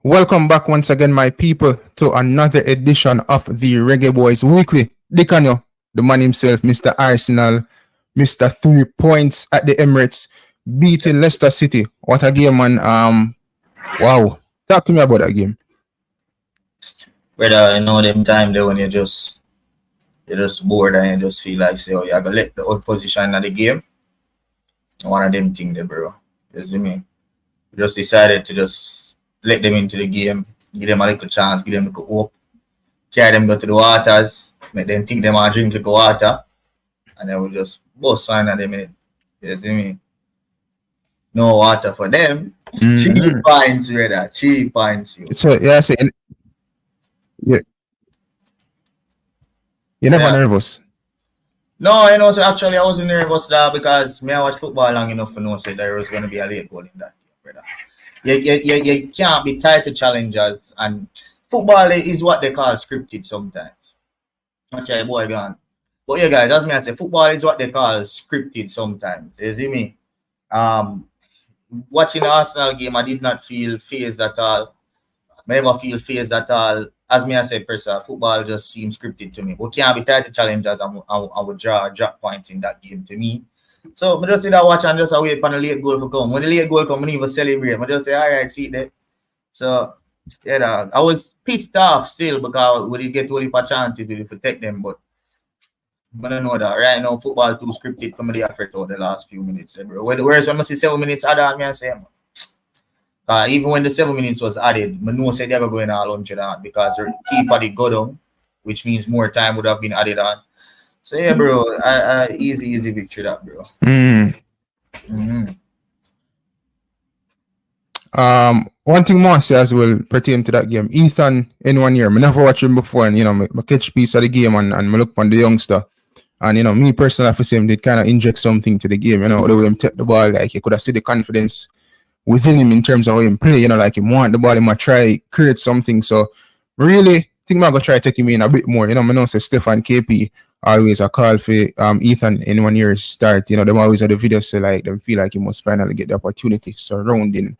Welcome back once again, my people, to another edition of the Reggae Boys Weekly. Dicano, the man himself, Mr. Arsenal, Mr. 3 points at the Emirates, beating Leicester City. What a game, man. Wow. Talk to me about that game. Brother, them time there when you're just bored and you just feel like, say, you gotta let the opposition in the game. One of them things there, bro. You see me? We just decided to just let them into the game, give them a little chance, give them a little hope, carry them go to the waters, make them think them are drink little water, and then we just bust sign at them in it. You see me? No water for them. 3 pints, brother. 3 pints. So, yeah, so, yeah. You're never nervous? No, so actually I wasn't nervous there because I watched football long enough to know that there was going to be a late goal in that game, brother. You can't be tied to challenges, and football is what they call scripted sometimes. Okay, boy gone. But yeah, guys, as me I say, football is what they call scripted sometimes. You see me? Watching the Arsenal game, I did not feel phased at all. I never feel phased at all. As me I say, football just seems scripted to me. We can't be tied to challenges, and I would drop points in that game to me. So I just did that watch and just wait for the late goal to come. When the late goal come, I even celebrate. I just say, all right, see that. So yeah, I was pissed off still because we did get only a chance to protect them, but I don't know that right now football too scripted from the effort of the last few minutes, bro. Whereas when I see 7 minutes added, I say, even when the 7 minutes was added, I know said they were going all 100 on because the keeper did go down, which means more time would have been added on. So yeah, bro, easy victory that, bro. One thing more say as well pertain to that game. Ethan in 1 year, I never watched him before, and I catch piece of the game and I look on the youngster. And me personally, I feel him did kind of inject something to the game. The way him take the ball, like you could have seen the confidence within him in terms of how him play. Like him want the ball, he might try create something. So really think I'm gonna try to take him in a bit more. I know say Stefan KP always a call for Ethan in 1 year start. Them always at the video say like them feel like he must finally get the opportunity surrounding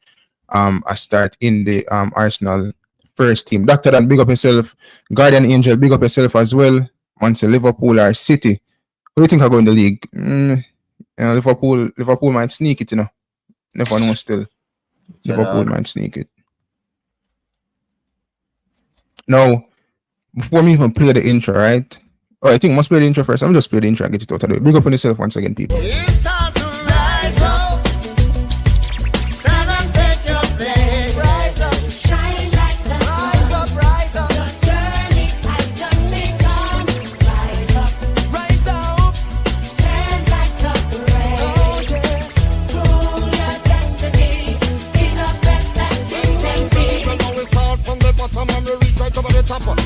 a start in the Arsenal first team. Dr. Dan, big up yourself. Guardian Angel, big up yourself as well. Once Liverpool or City. Who do you think are going in the league? Liverpool might sneak it, Never know still. Liverpool might sneak it. Now, before me even play the intro, right? Oh, I think I must play the intro first. I'm just play the intro and get it out of the way. Big up on yourself once again, people.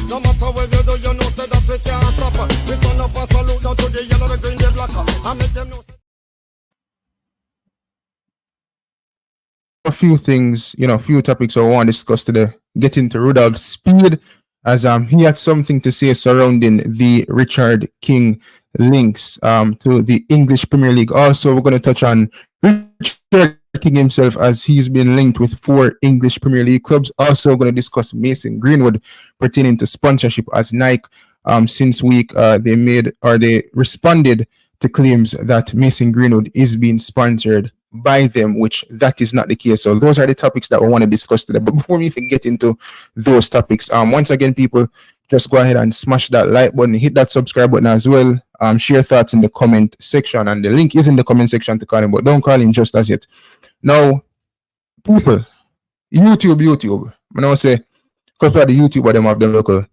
No matter what you do, you know, say that we can't stop. We stand up and salute down to the yellow, the green, the black. I make them know. A few things, few topics I want to discuss today. Get into Rudolph's Speid, as he had something to say surrounding the Richard King links to the English Premier League. Also, we're going to touch on Richard King himself, as he's been linked with 4 English Premier League clubs. Also going to discuss Mason Greenwood pertaining to sponsorship, as Nike since week they responded to claims that Mason Greenwood is being sponsored by them, which that is not the case. So those are the topics that we want to discuss today. But before we even get into those topics, once again, people, just go ahead and smash that like button, hit that subscribe button as well. Share thoughts in the comment section, and the link is in the comment section to call him, but don't call him just as yet. Now, people, YouTube. I know say, because the YouTuber them have them local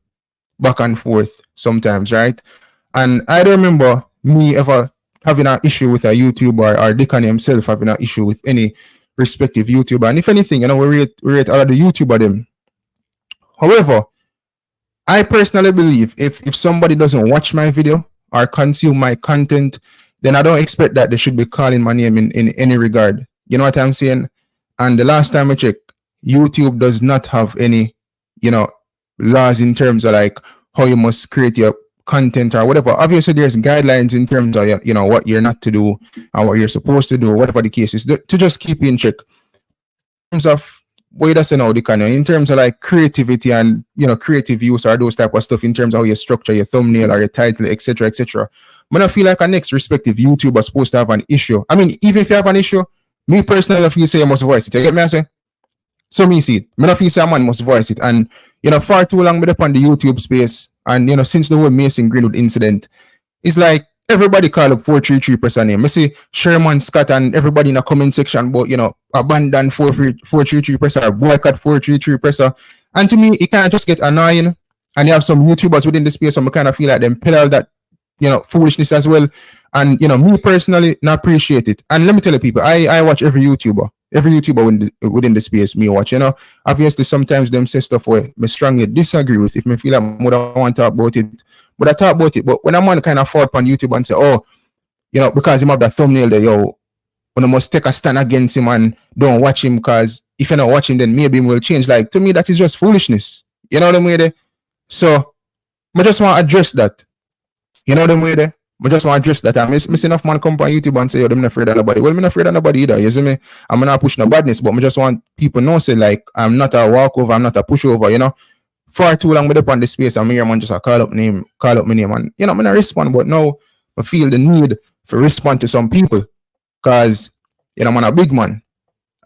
back and forth sometimes, right? And I don't remember me ever having an issue with a YouTuber or Dickan himself having an issue with any respective YouTuber. And if anything, we rate all of the YouTuber them. However, I personally believe if somebody doesn't watch my video or consume my content, then I don't expect that they should be calling my name in any regard. You know what I'm saying? And the last time I checked, YouTube does not have any, laws in terms of like how you must create your content or whatever. Obviously, there's guidelines in terms of, what you're not to do and what you're supposed to do, whatever the case is, to just keep in check. In terms of what does you know the kind of in terms of like creativity and creative use or those type of stuff in terms of how you structure your thumbnail or your title, etc., etc. I feel like a next respective YouTuber supposed to have an issue. I mean, even if you have an issue, me personally, I feel say you must voice it. You get me? I say. So me see it. I feel say a man must voice it. And far too long me up on the YouTube space, and since the whole Mason Greenwood incident, it's like everybody call up 433 presser name. I see Sherman Scott and everybody in the comment section about abandon 433 presser, boycott 433 presser. And to me, it kind of just get annoying. And you have some YouTubers within the space, so I kind of feel like them peddle that foolishness as well. And me personally not appreciate it. And let me tell you people, I watch every YouTuber within the space me watch. Obviously sometimes them say stuff where me strongly disagree with. If me feel like I want to talk about it, but I talk about it. But when I'm on kind of fall up on YouTube and say, oh, because him have that thumbnail there, when I must take a stand against him and don't watch him, because if you're not watching, then maybe him will change. Like, to me, that is just foolishness. You know what I mean? So I just want to address that. You know what I mean? I just want to address that. I'm missing enough man come on YouTube and say, yo, I'm not afraid of nobody. Well, I'm not afraid of nobody either. You see me? I'm not pushing no badness, but I just want people to know, say, like, I'm not a walkover, I'm not a pushover, Far too long with up on the space, I'm here, man, just call up my name, and, I'm not respond, but now I feel the need for respond to some people, because, I'm a big man,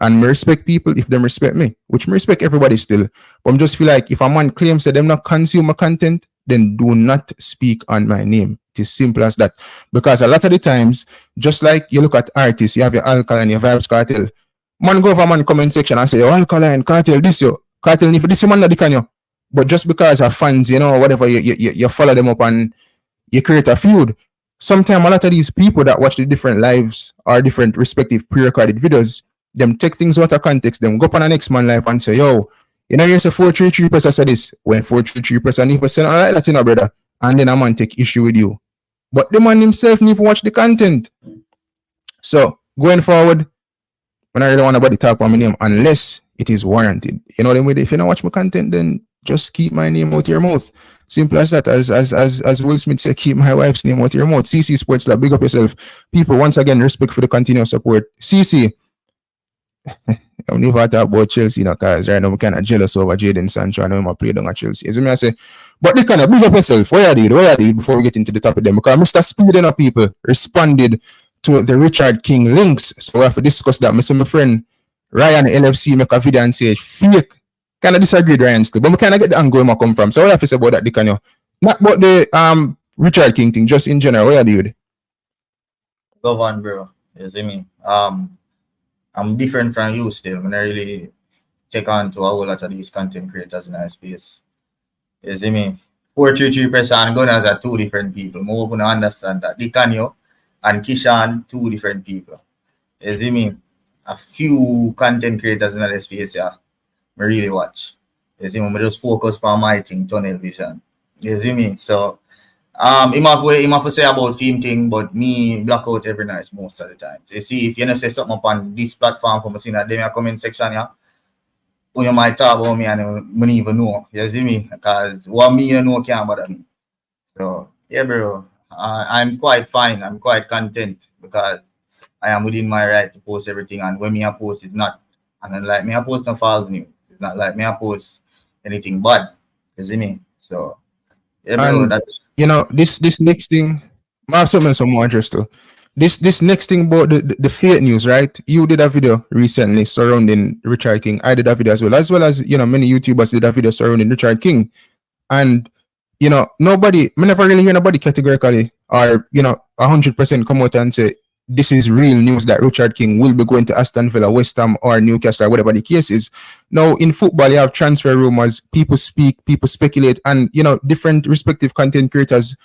and I respect people if they respect me, which I respect everybody still, but I just feel like if a man claims that them not consume my content, then do not speak on my name. It is simple as that. Because a lot of the times, just like you look at artists, you have your Alkaline, your Vibes Cartel. Man go over man comment section and say, yo, Alkaline, Cartel, this yo. Cartel, this man not can you. But just because of fans, whatever, you follow them up and you create a feud. Sometimes a lot of these people that watch the different lives or different respective pre-recorded videos, them take things out of context, them go up on the next man live and say, yo, you say 433 presser said this, when 433 presser never said like that, brother. And then a man take issue with you. But the man himself need to watch the content. So, going forward, when I really want nobody talk about my name unless it is warranted. You know what I mean? If you don't watch my content, then just keep my name out your mouth. Simple as that. As Will Smith said, keep my wife's name out your mouth. CC Sports Lab, big up yourself. People, once again, respect for the continuous support. CC. I'm never talk about Chelsea, because right now I'm kind of jealous over Jadon Sancho. I know him play down at Chelsea. As I say, but they kind of big up yourself. Where are you before we get into the topic? Because Mr. Speid people responded to the Richard King links. So we have to discuss that. My friend Ryan LFC make a video and say fake. Kind of disagree with Ryan still, but we kind of get the angle where I come from. So what I have to say about that, not about the Richard King thing, just in general. Where are you? Go on, bro. You see me? I'm different from you still. I really take on to a whole lot of these content creators in our space. You see me? 433 presser and Gunners are two different people. More going to understand that. Dikanyo and Kishan, two different people. You see me? A few content creators in our space, yeah. I really watch. You see me? I just focus on my thing, tunnel vision. You see me? So, he might say about film thing, but me block out every night most of the time. You see, if you say something upon this platform for me, see that in the comment section, yeah, when you might talk about me and I don't even know. You see me? Because what me you know can't bother me. So, yeah, bro, I'm quite fine. I'm quite content because I am within my right to post everything. And when me I post, it's not, and then like me I post no false news. It's not like me I post anything bad. You see me? So, yeah, bro, that's... This next thing, I have something some more interest to. This next thing about the fake news, right? You did a video recently surrounding Richard King. I did a video as well as many YouTubers did a video surrounding Richard King. And nobody, I never really hear nobody categorically or 100% come out and say this is real news that Richard King will be going to Aston Villa, West Ham, or Newcastle, or whatever the case is. Now, in football, you have transfer rumors, people speak, people speculate, and different respective content creators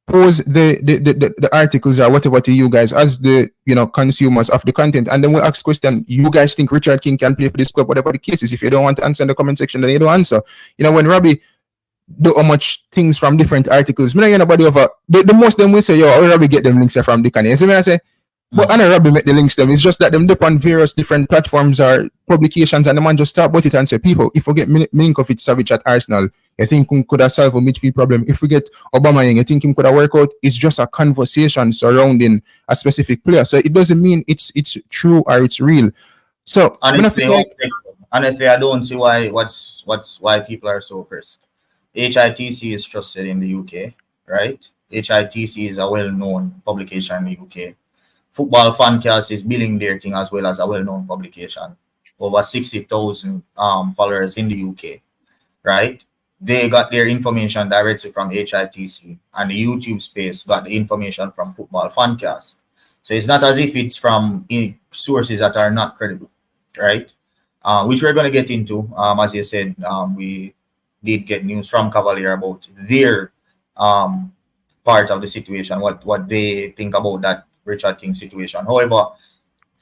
pose the articles or whatever to you guys as the consumers of the content, and then we'll ask question. You guys think Richard King can play for this club, whatever the case is? If you don't want to answer in the comment section, then you don't answer. When Robbie do how much things from different articles, me not hear nobody over the most them will say, yo, how Robbie get them links from the canal. You see me I say? But I know Robbie make the links them. It's just that them dip on various different platforms or publications, and the man just talk about it and say, people, if we get Milinkovic Savic at Arsenal, you think we could have solved a midfield problem. If we get Obama, you think him could have worked out. It's just a conversation surrounding a specific player. So it doesn't mean it's true or it's real. So honestly, honestly, I don't see why people are so pressed. HITC is trusted in the UK, right? HITC is a well-known publication in the UK. Football Fancast is billing their thing as well as a well-known publication. Over 60,000 followers in the UK, right? They got their information directly from HITC, and the YouTube space got the information from Football Fancast. So it's not as if it's from sources that are not credible, right? Which we're going to get into. As you said, we did get news from Cavalier about their part of the situation, what they think about that Richard King situation. However,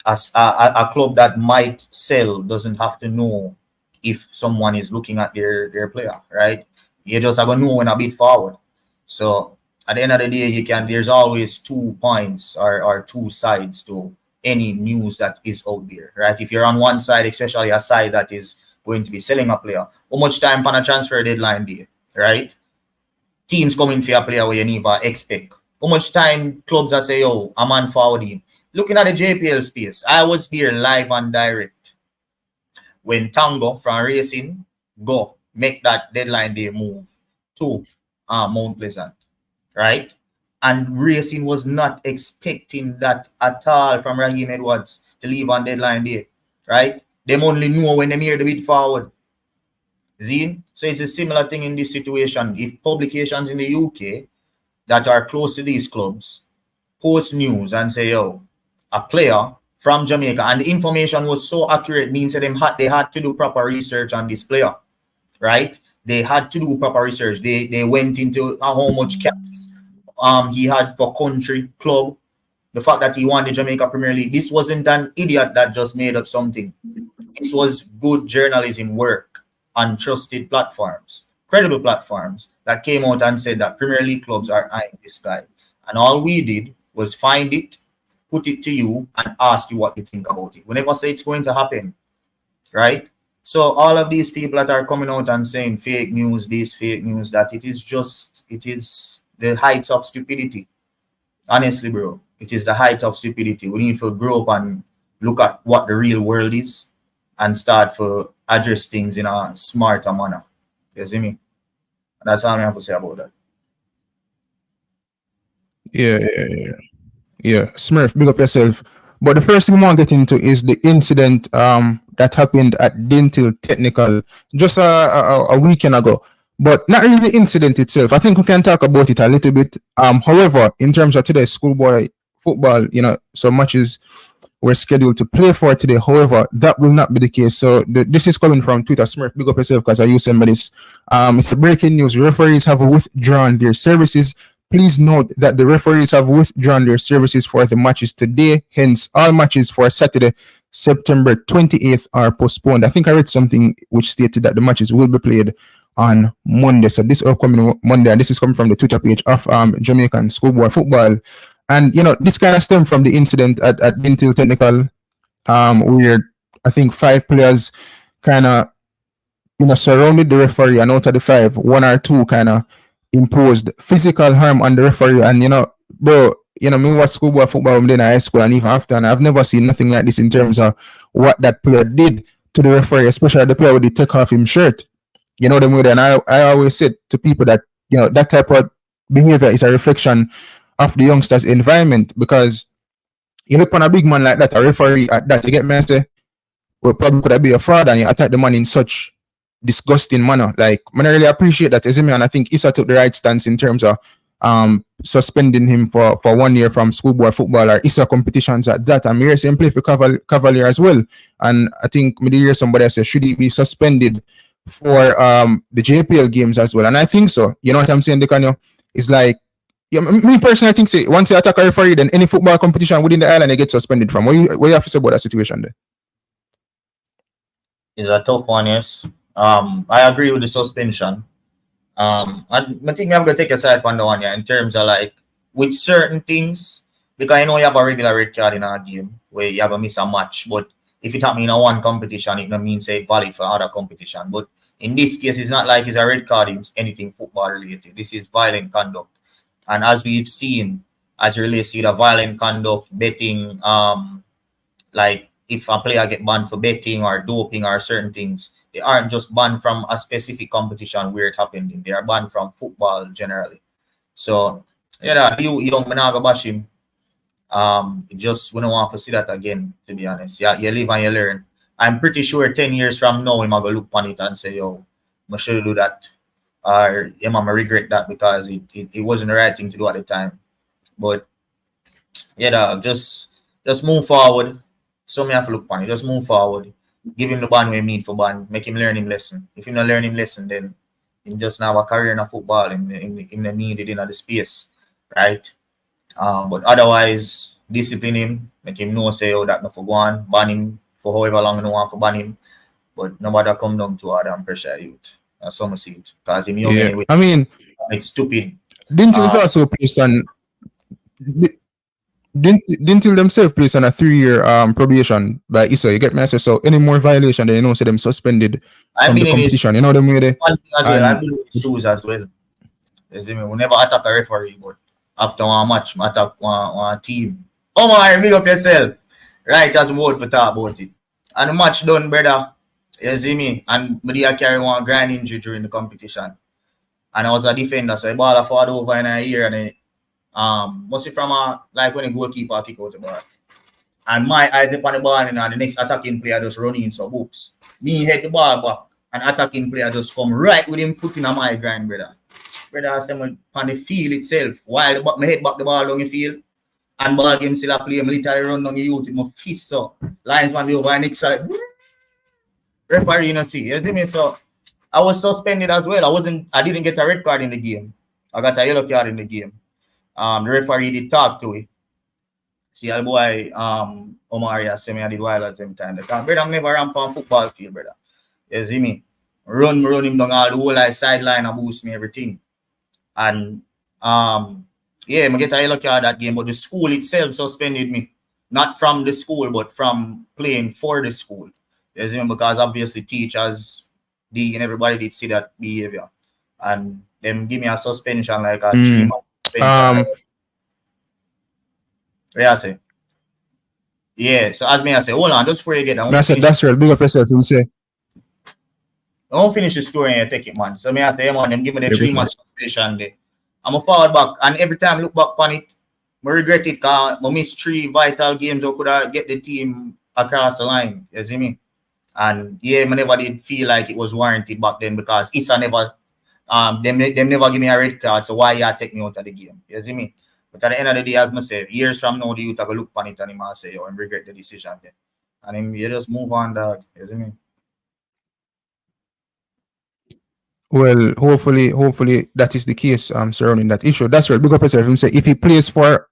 as a club that might sell doesn't have to know if someone is looking at their player, right? You just have to know when a bit forward. So at the end of the day, there's always 2 points or 2 sides to any news that is out there, right? If you're on one side, especially a side that is going to be selling a player, how much time on a transfer deadline day, right? Teams coming for a player where you never expect. How much time clubs are say, oh, I'm on forward him. Looking at the JPL space, I was there live and direct when Tango from Racing go make that deadline day move to Mount Pleasant, right? And Racing was not expecting that at all from Raheem Edwards to leave on deadline day, right? Them only know when they hear the bit forward. Zine? So it's a similar thing in this situation. If publications in the UK that are close to these clubs post news and say, yo, a player from Jamaica, and the information was so accurate, means that they had to do proper research on this player, right? They had to do proper research. They went into how much caps he had for country, club, the fact that he won the Jamaica Premier League. This wasn't an idiot that just made up something. This was good journalism work on trusted platforms, credible platforms that came out and said that Premier League clubs are eyeing this guy. And all we did was find it, put it to you, and ask you what you think about it. We never say it's going to happen, right? So all of these people that are coming out and saying fake news, this fake news, that it is the heights of stupidity. Honestly, bro, it is the height of stupidity. We need to grow up and look at what the real world is and start to address things in a smarter manner. You see me? That's all I have to say about that. Yeah. Smurf, big up yourself. But the first thing I want to get into is the incident that happened at Dinthill Technical just a weekend ago. But not really the incident itself. I think we can talk about it a little bit. However, in terms of today's schoolboy football, some matches were scheduled to play for today. However, that will not be the case. So this is coming from Twitter. Smurf, big up yourself because I use some of this. It's the breaking news. Referees have withdrawn their services. Please note that the referees have withdrawn their services for the matches today. Hence, all matches for Saturday, September 28th are postponed. I think I read something which stated that the matches will be played on Monday. So this upcoming Monday, and this is coming from the Twitter page of Jamaican Schoolboy Football. And, this kind of stemmed from the incident at Dinthill Technical, where I think 5 players kind of, surrounded the referee, and out of the 5, 1 or 2 kind of imposed physical harm on the referee. And, bro, me watch schoolboy football in high school and even after, and I've never seen nothing like this in terms of what that player did to the referee, especially the player with the take off him shirt. Them way. And I always said to people that, that type of behavior is a reflection of the youngsters' environment, because you look on a big man like that, a referee at that, you get me and say, well, probably could have been a fraud, and you attack the man in such disgusting manner. Like, I really appreciate that, isn't me? And I think Issa took the right stance in terms of suspending him for 1 year from schoolboy football or Issa competitions at that. And me hear play for Cavalier as well. And I think me hear somebody say, should he be suspended for the JPL games as well? And I think so. You know what I'm saying, Decanio? It's like, me personally, I think say once you attack a referee, then any football competition within the island, they get suspended from. What you have to say about that situation there? It's a tough one, yes. I agree with the suspension. I think I'm gonna take a side on the one, in terms of like with certain things, because you have a regular red card in a game where you have a miss a match, but if it happens in a one competition, it don't mean say it's valid for other competition. But in this case, it's not like it's a red card, it's anything football related. This is violent conduct. And as we've seen, as it relates to the violent conduct, betting, like if a player get banned for betting or doping or certain things, they aren't just banned from a specific competition where it happened. They are banned from football generally. So yeah, you young man go bash him. Just we don't want to see that again, to be honest. Yeah, you live and you learn. I'm pretty sure 10 years from now, I'm gonna look on it and say, yo, I should do that. Or I'm gonna regret that because it wasn't the right thing to do at the time. But yeah, just move forward. So me have to look on it. Just move forward. Give him the ban we need for ban. Make him learn him lesson. If he not learn him lesson, then he just now have a career in football in the needed in the space, right? But otherwise, discipline him, make him know say that not for go on, ban him for however long you want to ban him. But nobody come down to other and pressure youth. That's some see it. Because him young anyway. I mean, it's stupid. Dinthill is also placed on Dinthill themselves placed on a 3-year probation by ISA. You get me? So any more violation, they know say them suspended from the competition. You know them way they. I've been in his shoes as well. You see me? We never attack a referee, but after one match, we attack one team. Oh my, big up yourself. Right, as we vote for talk about it. And the match done, brother. You see me? And I carry one groin injury during the competition. And I was a defender, so the ball fought over in a year and it mostly from like when a goalkeeper kick out the ball. And my eyes up on the ball and the next attacking player just run in, so books. Me hit the ball back and attacking player just come right with him foot in my ground, brother. Brother, I them on the field itself, while my head back the ball down the field, and ball game still a play, I literally run down the youth with my fist so linesman be over the next side. Referee, you know, see, you see me? So I was suspended as well. I didn't get a red card in the game. I got a yellow card in the game. The referee did talk to it. See, our boy Omar said me I did wild at the same time. Brother, I'm never ramp on football field, brother. You see me? Run him down all the whole sideline and boost me everything. And yeah, I get a yellow card that game, but the school itself suspended me. Not from the school, but from playing for the school. You see me? Because obviously teachers, and everybody did see that behavior. And them give me a suspension like a 3-month suspension. Yeah, I say. Yeah, so as me I say, hold on, just before you get that. I said that's right, big up yourself, you say. Don't finish the story and you take it, man. So me I say, man, them give me the 3-month suspension there. I'm a forward back, and every time I look back on it, I regret it because I missed 3 vital games I could have get the team across the line. You see me? And yeah, I never did feel like it was warranted back then because Issa never them never give me a red card, so why you take me out of the game? You see me? But at the end of the day, as I say, years from now, the youth have a look on it and I say, I regret the decision then. And him, you just move on, dog. You see me? Well, hopefully that is the case surrounding that issue. That's right. Big up yourself. Him say if he plays for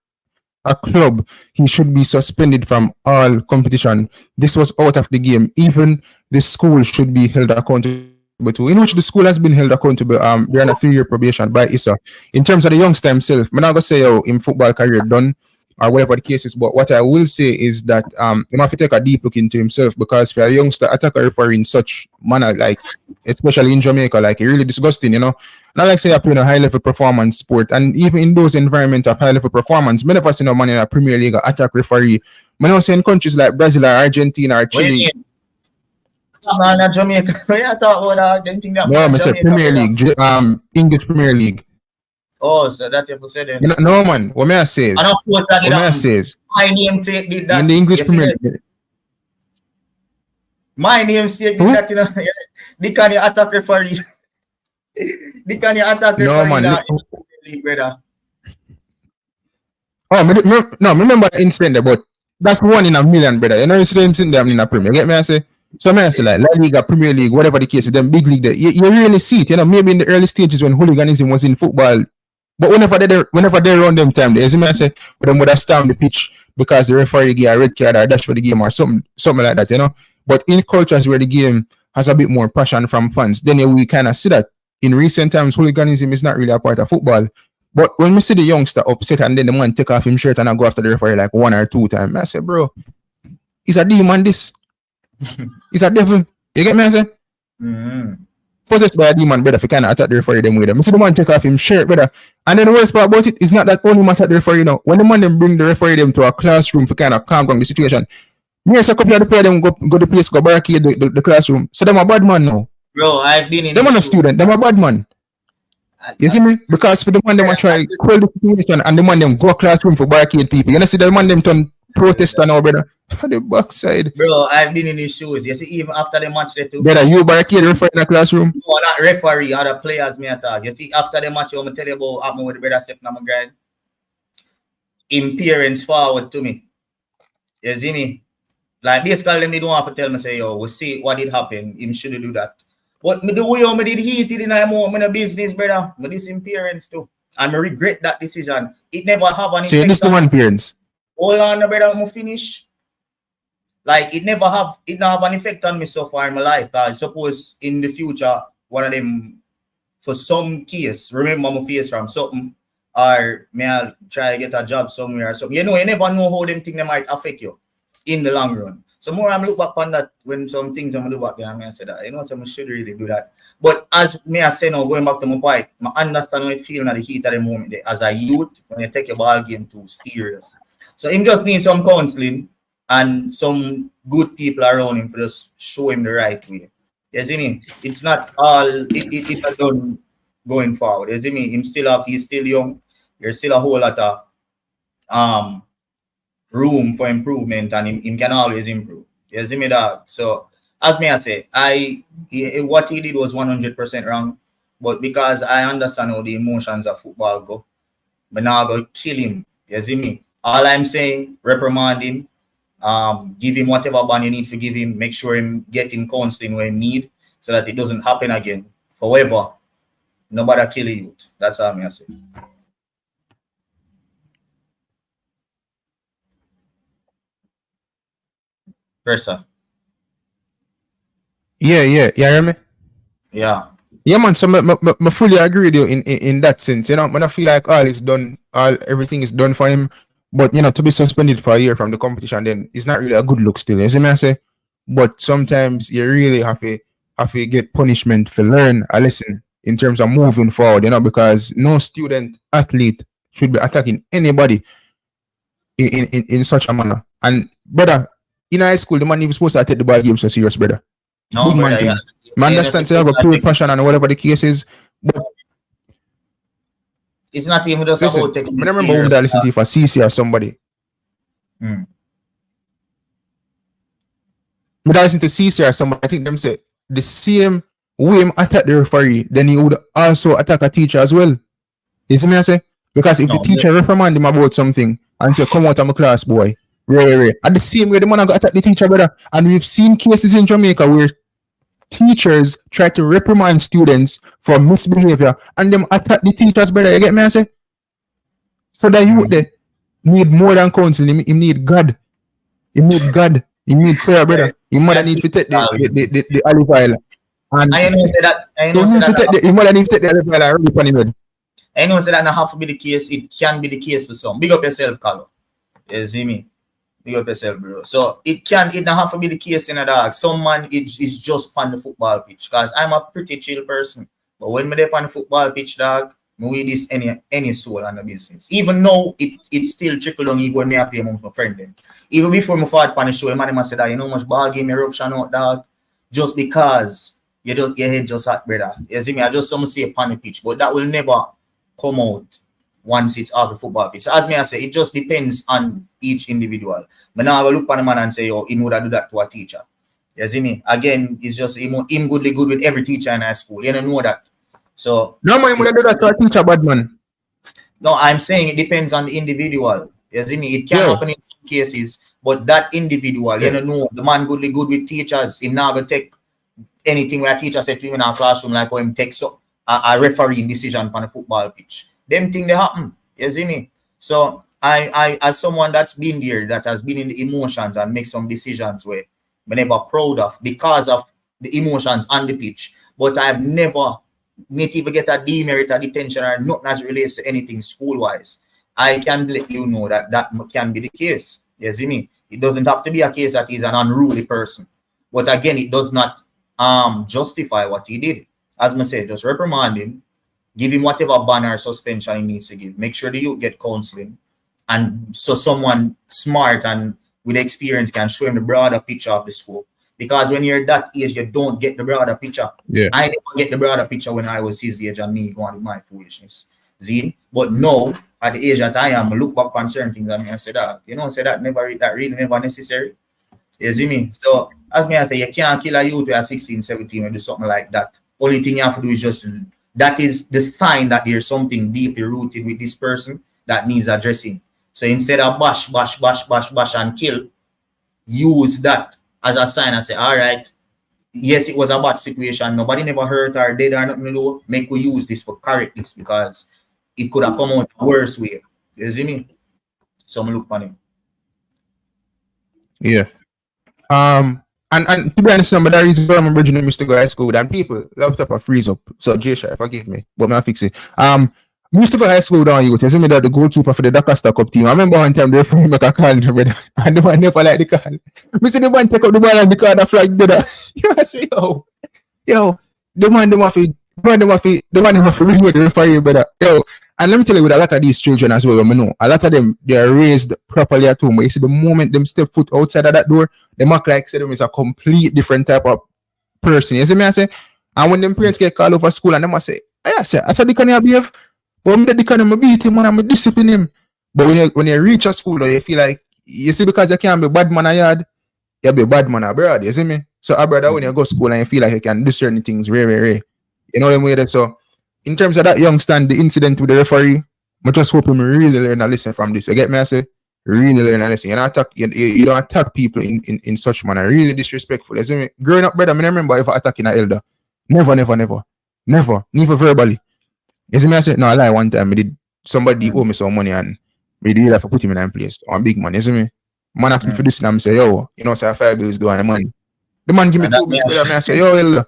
a club, he should be suspended from all competition. This was out of the game. Even the school should be held accountable to, in which the school has been held accountable. They're on a 3-year probation by ISA. In terms of the youngster himself, I'm not gonna say in football career done or whatever the case is, but what I will say is that he have to take a deep look into himself, because for a youngster attack a referee in such manner, like especially in Jamaica, like it's really disgusting, you know. Not like say I play in a high level performance sport, and even in those environments of high level performance, many of us in a man in a Premier League attack referee. I know say in countries like Brazil or Argentina or Chile. Man, Jamaica. I thought about them thing that. No, I said Premier League, English Premier League. Oh, so that you said it. No, man. What may I say? What may I say? My namesake did that. In the English Premier League. My namesake did that, you know. They can't attack referee. They can't attack referee. No, man. In the league, brother. Oh, no, remember the incident there, but that's 1 in a million, brother. You know, it's the incident there in a Premier. You get me? I say. So I say like La Liga, Premier League, whatever the case is, them big league there. You really see it, you know, maybe in the early stages when hooliganism was in football. But whenever they run them time, there's a say, but them would have stormed the pitch because the referee gave a red card or dash for the game or something like that, you know. But in cultures where the game has a bit more passion from fans, then we kind of see that in recent times, hooliganism is not really a part of football. But when we see the youngster upset and then the man take off his shirt and I go after the referee like 1 or 2 times, I say, bro, it's a demon this. It's a devil. You get me, I say? Possessed by a demon, brother, if you kind of attack the referee them with them. I see the man take off his shirt, brother. And then the worst part about it is not that only man attack the referee, you know. When the man them bring the referee them to a classroom for kind of calm down the situation, Yes, a couple of the player them go the place, go barricade the classroom. So them a bad man now. Bro, I've been in Them are the not student, them a bad man. You see me? Because for the man them a try quell the situation and the man them go classroom for barricade people. You know see the man them turn protester now, brother. The backside. Bro, I've been in his shoes. You see, even after the match, they too. Brother, you barricade referee in the classroom. No, not referee, other players me attack. You see, after the match, I'm gonna tell you about what happened with the brother Stephen McGrath. Him parents forward to me. You see me? Like basically them they don't have to tell me say, yo, we see what did happen. Him should do that. But me the way I did heat it in my moment, in business, brother. Me this him parents too. And I regret that decision. It never have an So this the one parents. Hold on, brother, I'm finish. Like it never have an effect on me so far in my life. I suppose in the future, one of them for some case, remember my face from something, or may I try to get a job somewhere or something. You know, you never know how them things might affect you in the long run. So more I'm look back on that when some things I'm gonna do back there, I say that, you know, so I should really do that. But as me I say now, going back to my point, I understand how it feels at the heat of the moment there. As a youth, when you take your ball game too serious. So him just need some counseling and some good people around him for just show him the right way. You see me? It's not all it not done going forward. You see me? He's still young. There's still a whole lot of room for improvement, and him can always improve. You see me, dog? So as me I say, what he did was 100% wrong. But because I understand how the emotions of football go, but now I go kill him. You see me? All I'm saying, reprimand him. Give him whatever ban you need to give him. Make sure him get him counseling when he need, so that it doesn't happen again. However, nobody kill a youth. That's all I say. Pressure. Yeah, hear me? Yeah. Yeah, man. So I fully agree with you in that sense. You know, when I feel like everything is done for him. But you know, to be suspended for a year from the competition, then it's not really a good look still. You see me I say? But sometimes you really have to get punishment for learn a lesson in terms of moving forward, you know, because no student athlete should be attacking anybody in such a manner. And brother, in high school, the man even supposed to take the ball game so serious, brother. No, Big brother, man, man understand say I have a pure passion and whatever the case is. But it's not even just listen, about taking. I remember when I listened to you for CC or somebody. Mm. But I listen to CC or somebody, I think them say the same way him attack the referee, then he would also attack a teacher as well. You see me I say? Because if the teacher reprimand him about something and say, come out of my class, boy. Right. At the same way, the man got attack the teacher, brother. And we've seen cases in Jamaica where teachers try to reprimand students for misbehavior and them attack the teachers, brother. You get me I say? So that youth there need more than counseling. He need God. He need God. He need prayer, brother. He mother need to take the olive oil. And I know say that. He mother need to take the olive oil and rub it on him head. I know say that not have to be the case. It can be the case for some. Big up yourself, Carlo. You see me? Big up yourself, bro. So it not have to be the case in a dog. Some man is just on the football pitch. Because I'm a pretty chill person. But when me on the football pitch, dog, me with this any soul on the business. Even though it still trickle on even when me play amongst my friend them. Even before me fought on the show, man must say that you know much ball game eruption out, dog. Just because your head just hot, brother. You see me? I just some say on the pitch, but that will never come out once it's off the football pitch. So as me I say, it just depends on each individual. But now I will look on the man and say, oh, he would do that to a teacher. You see me? Again, it's just him goodly good with every teacher in high school. You don't know that. So no man, he would do that to a teacher, bad man. No, I'm saying it depends on the individual. You see me? It can happen in some cases, but that individual, you don't know, the man goodly good with teachers. Him not gonna take anything where a teacher said to him in our classroom, like how him takes a refereeing decision on a football pitch. Them things they happen. You see me? So I as someone that's been there, that has been in the emotions and make some decisions where I'm never proud of because of the emotions on the pitch. But I've never even get a demerit or detention or nothing as relates to anything school-wise. I can let you know that can be the case. You see me? It doesn't have to be a case that he's an unruly person. But again, it does not justify what he did. As I said, just reprimand him, give him whatever ban or suspension he needs to give. Make sure the youth get counseling. And so someone smart and with experience can show him the broader picture of the scope. Because when you're that age, you don't get the broader picture. Yeah. I never get the broader picture when I was his age and me going with my foolishness. Zine. But now, at the age that I am, I look back on certain things and I say that, say that really never necessary. You see me? So, as me I say, you can't kill a youth at 16, 17 or do something like that. Only thing you have to do is just, that is the sign that there's something deeply rooted with this person that needs addressing. So instead of bash and kill, use that as a sign and say, all right, yes, it was a bad situation. Nobody never hurt or dead or nothing to do. Make we use this for correct this because it could have come out a worse way. You see me? So I'm look on him. Yeah. And to be honest, some of the reason why I'm originally used to go to high school and people love to freeze up. So Jay, forgive me, but I'll fix it. We used to go to high school down you. You see me that the goalkeeper for the Dakar Cup team. I remember one time they referee make a call, and the man never like the call. We see the man take up the ball and the corner flag did that. I say, yo, the man never referee the referee, brother. Yo, and let me tell you, with a lot of these children as well, know a lot of them they are raised properly at home. But you see, the moment them step foot outside of that door, they act like say them is a complete different type of person. You see me? I say, and when them parents get called over school and them say, I say, I said, they can behave. But they can beat him and I'm discipline him. But when you reach a school, you feel like, you see, because you can't be bad man a yard, you be bad man abroad, you see me? So abroad, when you go to school and you feel like you can do certain things, rare. You know what I mean? So, in terms of that youngster and the incident with the referee, I just hope him really learn a lesson from this. You get me? I say, really learn a lesson. You don't attack people in such manner. Really disrespectful. You see me? Growing up, brother, I remember ever attacking an elder. Never verbally. You see me? I said, no, I lie one time. Somebody owe me some money and we did have to put him in a place on big money. You see me? Man asked me for this and I say, yo, say 5 bills do on the money. The man give me 2 bills, brother. I say, yo, elder,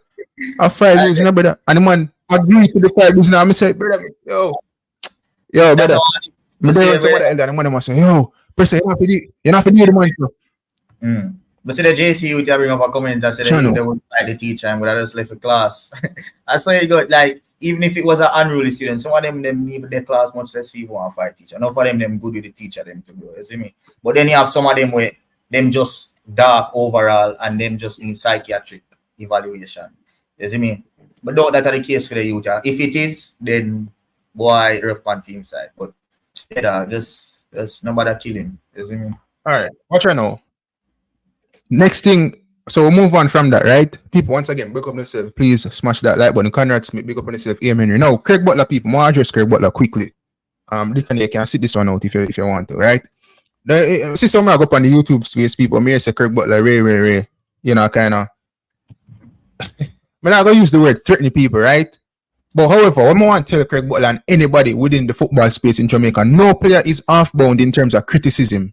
I 5 bills, brother. And the man agreed to the 5 bills now. I say, brother, yo, brother. I say, to the elder, and the man say, yo, person, you're not for the money. But see the JC would bring up a comment and say that they would fight the teacher and would have just left the class. I saw you got like, even if it was an unruly student, some of them leave their class much less people want to fight teacher. Not for them good with the teacher them to go. You see me? But then you have some of them where them just dark overall and them just in psychiatric evaluation. You see me? But don't that are the case for the youth. If it is, then boy, rough on team side. But yeah, just nobody killing. You see me? Alright, watch right now. Next thing, so we'll move on from that, right? People, once again, break up themselves. Please smash that like button. Conrad Smith, break up on yourself. Amen. Now, Craig Butler, people, more address Craig Butler quickly. You can sit this one out if you want to, right? See somewhere I go up on the YouTube space, people. Me say Craig Butler, Ray. Kind of. I'm not going to use the word threatening people, right? But however, when I want to tell Craig Butler and anybody within the football space in Jamaica, no player is off-bound in terms of criticism.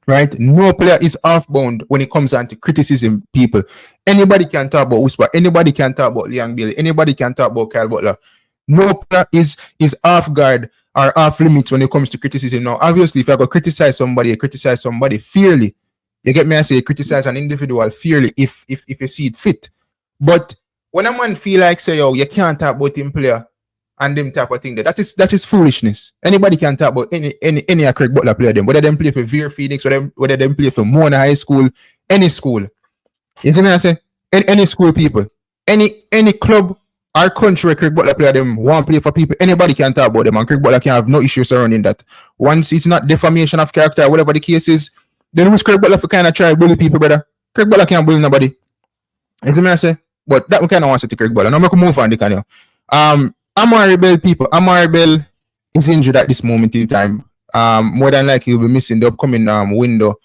Right? No player is off-bound when it comes down to criticism, people. Anybody can talk about Whisper. Anybody can talk about Liang Bailey. Anybody can talk about Kyle Butler. No player is off guard or off limits when it comes to criticism. Now, obviously, if I go criticize somebody fairly. You get me? I say criticize an individual fairly if you see it fit. But when a man feel like say, yo, you can't talk about him player and them type of thing, that is foolishness. Anybody can talk about any Craig Butler player them, whether them play for Veer Phoenix, whether them play for Mona High School, any school. You see me? I say any school people, any club or country where Craig Butler player them want play for people, anybody can talk about them, and Craig Butler can have no issues surrounding that. Once it's not defamation of character, whatever the case is, then who's Craig Butler for kind of try to bully people, brother? Craig Butler can't bully nobody. You see me? I say, but that we kind of want to Craig Butler. Now we can move on, Amari Bell, people. Amari Bell is injured at this moment in time. More than likely he'll be missing the upcoming window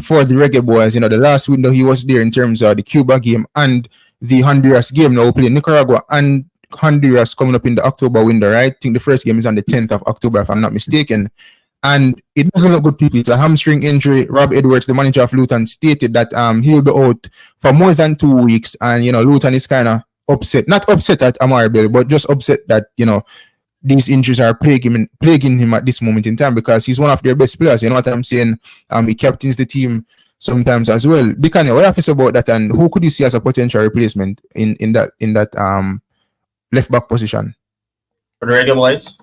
for the Reggae Boys. The last window he was there in terms of the Cuba game and the Honduras game. Now we're playing Nicaragua and Honduras coming up in the October window, right? I think the first game is on the 10th of October, if I'm not mistaken. And it doesn't look good, people. It's a hamstring injury. Rob Edwards, the manager of Luton, stated that he'll be out for more than 2 weeks. And, Luton is kind of upset. Not upset at Amari Bell, but just upset that, these injuries are plaguing him at this moment in time because he's one of their best players. You know what I'm saying? He captains the team sometimes as well. Bikani, what have you say about that? And who could you see as a potential replacement in that left back position? For the Reggae Boys?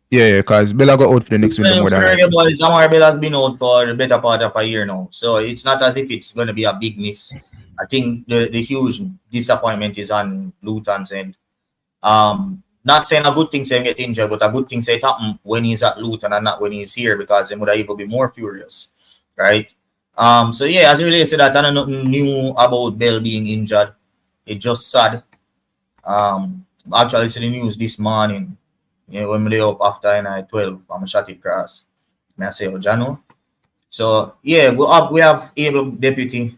Yeah, because Bella got out for the next window Well, more for than the likely. boys, Amar Bell has been out for the better part of a year now. So it's not as if it's going to be a big miss. I think the huge disappointment is on Luton's end. Not saying a good thing say him get injured, but a good thing say it happen when he's at Luton and not when he's here because they would have even be more furious, right? So yeah, as it relates to that, I don't know nothing new about Bell being injured. It's just sad. Actually, see the news this morning. You know, when we lay up after at 12, I'm a shot it cross. May I say, oh, Jano? So yeah, we have able deputy,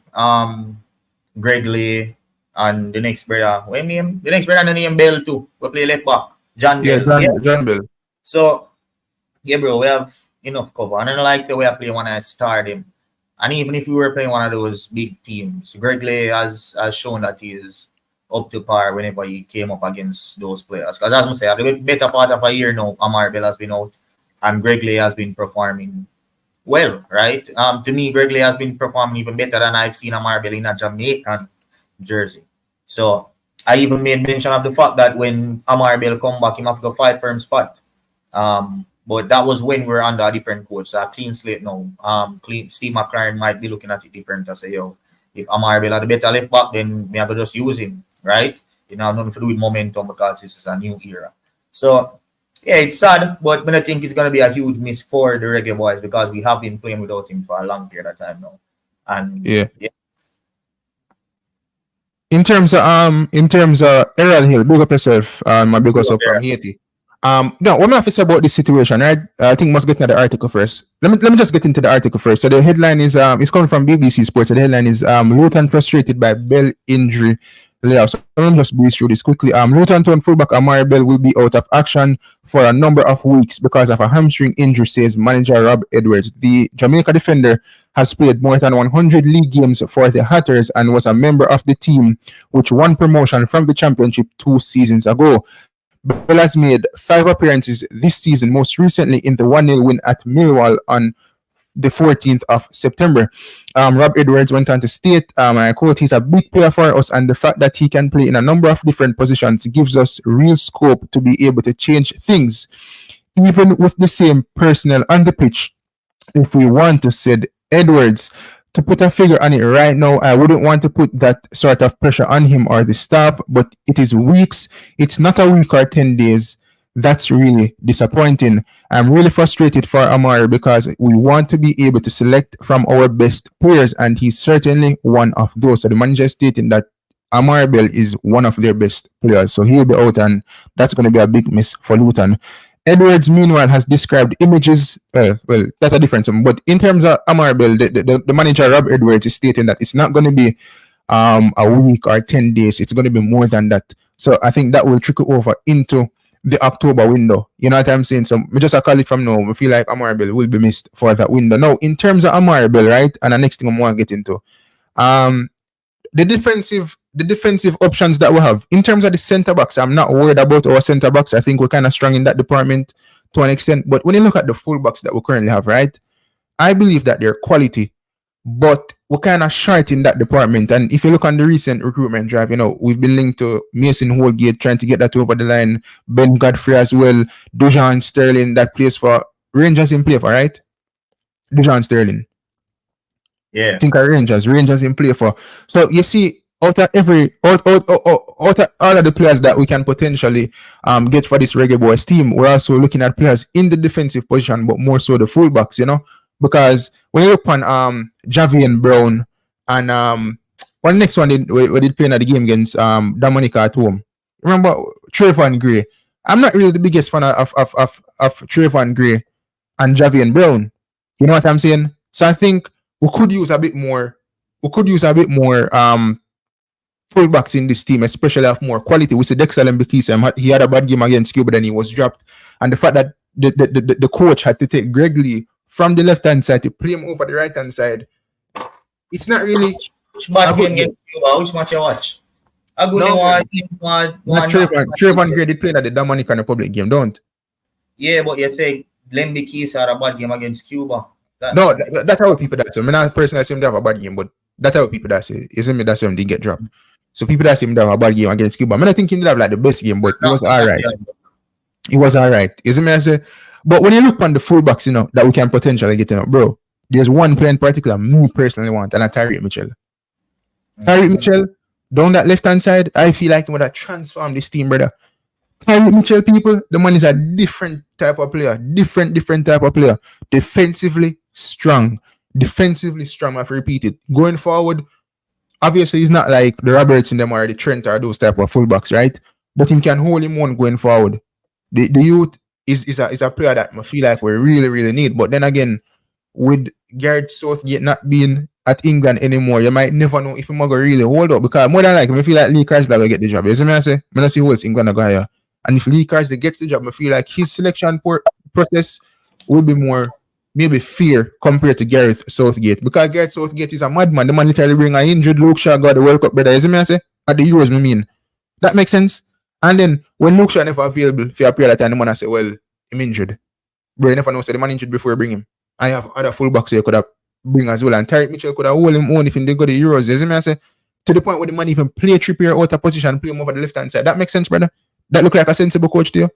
Greg Lee, and the next brother. What name? The next brother name Bell too. We play left back. John Yeah, Bell. Yeah. John Bell. So yeah, bro, we have enough cover. And I don't like the way I play when I start him. And even if we were playing one of those big teams, Greg Lee has shown that he is up to par whenever he came up against those players. Because as I say, the better part of a year now, Amar Bell has been out and Greg Lee has been performing well, right? To me, Greg Lee has been performing even better than I've seen Amar Bell in a Jamaican jersey. So I even made mention of the fact that when Amar Bell come back, he have to go fight for him spot. But that was when we're under a different coach. So a clean slate now. Steve McLaren might be looking at it different to say, yo, if Amar Bell had a better left back, then me I could just use him, right? You know, nothing to do with momentum because this is a new era. So yeah, it's sad, but I think it's gonna be a huge miss for the Reggae Boys because we have been playing without him for a long period of time now. And Yeah. In terms of Errol Hill, big up yourself. My big up from Haiti. No, what I have to say about this situation, right? I think we must get into the article first. Let me just get into the article first. So the headline is it's coming from BBC Sports. So the headline is Luton frustrated by Bell injury layoff. So let me just breeze through this quickly. Luton Town fullback Amari Bell will be out of action for a number of weeks because of a hamstring injury, says manager Rob Edwards. The Jamaica defender has played more than 100 league games for the Hatters and was a member of the team which won promotion from the championship 2 seasons ago. Bell has made 5 appearances this season, most recently in the 1-0 win at Millwall on the 14th of September. Rob Edwards went on to state, and I quote, he's a big player for us, and the fact that he can play in a number of different positions gives us real scope to be able to change things, even with the same personnel on the pitch, if we want to, said Edwards. To put a figure on it right now, I wouldn't want to put that sort of pressure on him or the staff, but it is weeks. It's not a week or 10 days. That's really disappointing. I'm really frustrated for Amari because we want to be able to select from our best players, and he's certainly one of those. So the manager is stating that Amari Bell is one of their best players. So he'll be out, and that's going to be a big miss for Luton. Edwards, meanwhile, has described images. Well, that's a different one. But in terms of Amar Bell, the manager, Rob Edwards, is stating that it's not going to be a week or 10 days. It's going to be more than that. So I think that will trickle over into the October window. You know what I'm saying? So we just call it from now. We feel like Amar Bell will be missed for that window. Now, in terms of Amar Bell, right? And the next thing I want to get into, the defensive options that we have in terms of the center backs, I'm not worried about our center backs. I think we're kind of strong in that department to an extent. But when you look at the full backs that we currently have, right, I believe that they're quality, but we're kind of short in that department. And if you look on the recent recruitment drive, you know, we've been linked to Mason Holgate trying to get that over the line, Ben Godfrey as well, Dujan Sterling that plays for Rangers in play for, right? Dujan Sterling. Yeah. I think Rangers in play for. So you see, out of all of the players that we can potentially get for this Reggae Boys team, we're also looking at players in the defensive position, but more so the fullbacks, you know, because when you look on Javian Brown and one next one we did play in the game against Dominica at home. Remember Trayvon Gray? I'm not really the biggest fan of Trayvon Gray and Javian Brown. You know what I'm saying? So I think we could use a bit more fullbacks in this team, especially have more quality. We see Dexter Mbekisa, he had a bad game against Cuba, then he was dropped. And the fact that the coach had to take Greg Lee from the left-hand side to play him over the right-hand side, it's not really... Which bad game against Cuba? Which match you watch? Trayvon Gray did play at the Dominican Republic game, don't? Yeah, but you say Mbekisa had a bad game against Cuba. That's how people that say. I mean, I personally assume they have a bad game, but that's how people that say. Isn't me that's him didn't get dropped. So people that seem to have a bad game against Cuba. I mean, I think he did have like the best game, but it was all right. It was all right. Isn't me? I say, but when you look on the fullbacks, that we can potentially get, bro, there's one player in particular me personally want, and that's Tyreek Mitchell. Tyreek Mitchell, down that left-hand side, I feel like he would have transformed this team, brother. Tyreek Mitchell, people, the man is a different type of player. Different type of player. Defensively strong. I've repeated. Going forward, obviously, he's not like the Robertson them or the Trent or those type of fullbacks, right? But he can hold him on going forward. The youth is a player that I feel like we really need. But then again, with Gareth Southgate not being at England anymore, you might never know if he might really hold up, because more than like I feel like Lee Carsley will get the job. You see me I say? I don't see who else England go here. And if Lee Carsley gets the job, I feel like his selection process will be more maybe fair compared to Gareth Southgate, because Gareth Southgate is a madman. The man literally bring an injured Luke Shaw got the World Cup better. You see me I say? At the Euros, I mean. That makes sense. And then when Luke Shaw never available for a period of time, the man I say, well, I'm injured. But you never know, say the man injured before you bring him. I have other fullbacks you could have bring as well. And Tyreek Mitchell could have hold him on if they go the Euros. You see me I say? To the point where the man even play Trippier out of position, play him over the left-hand side. That makes sense, brother. That look like a sensible coach to you.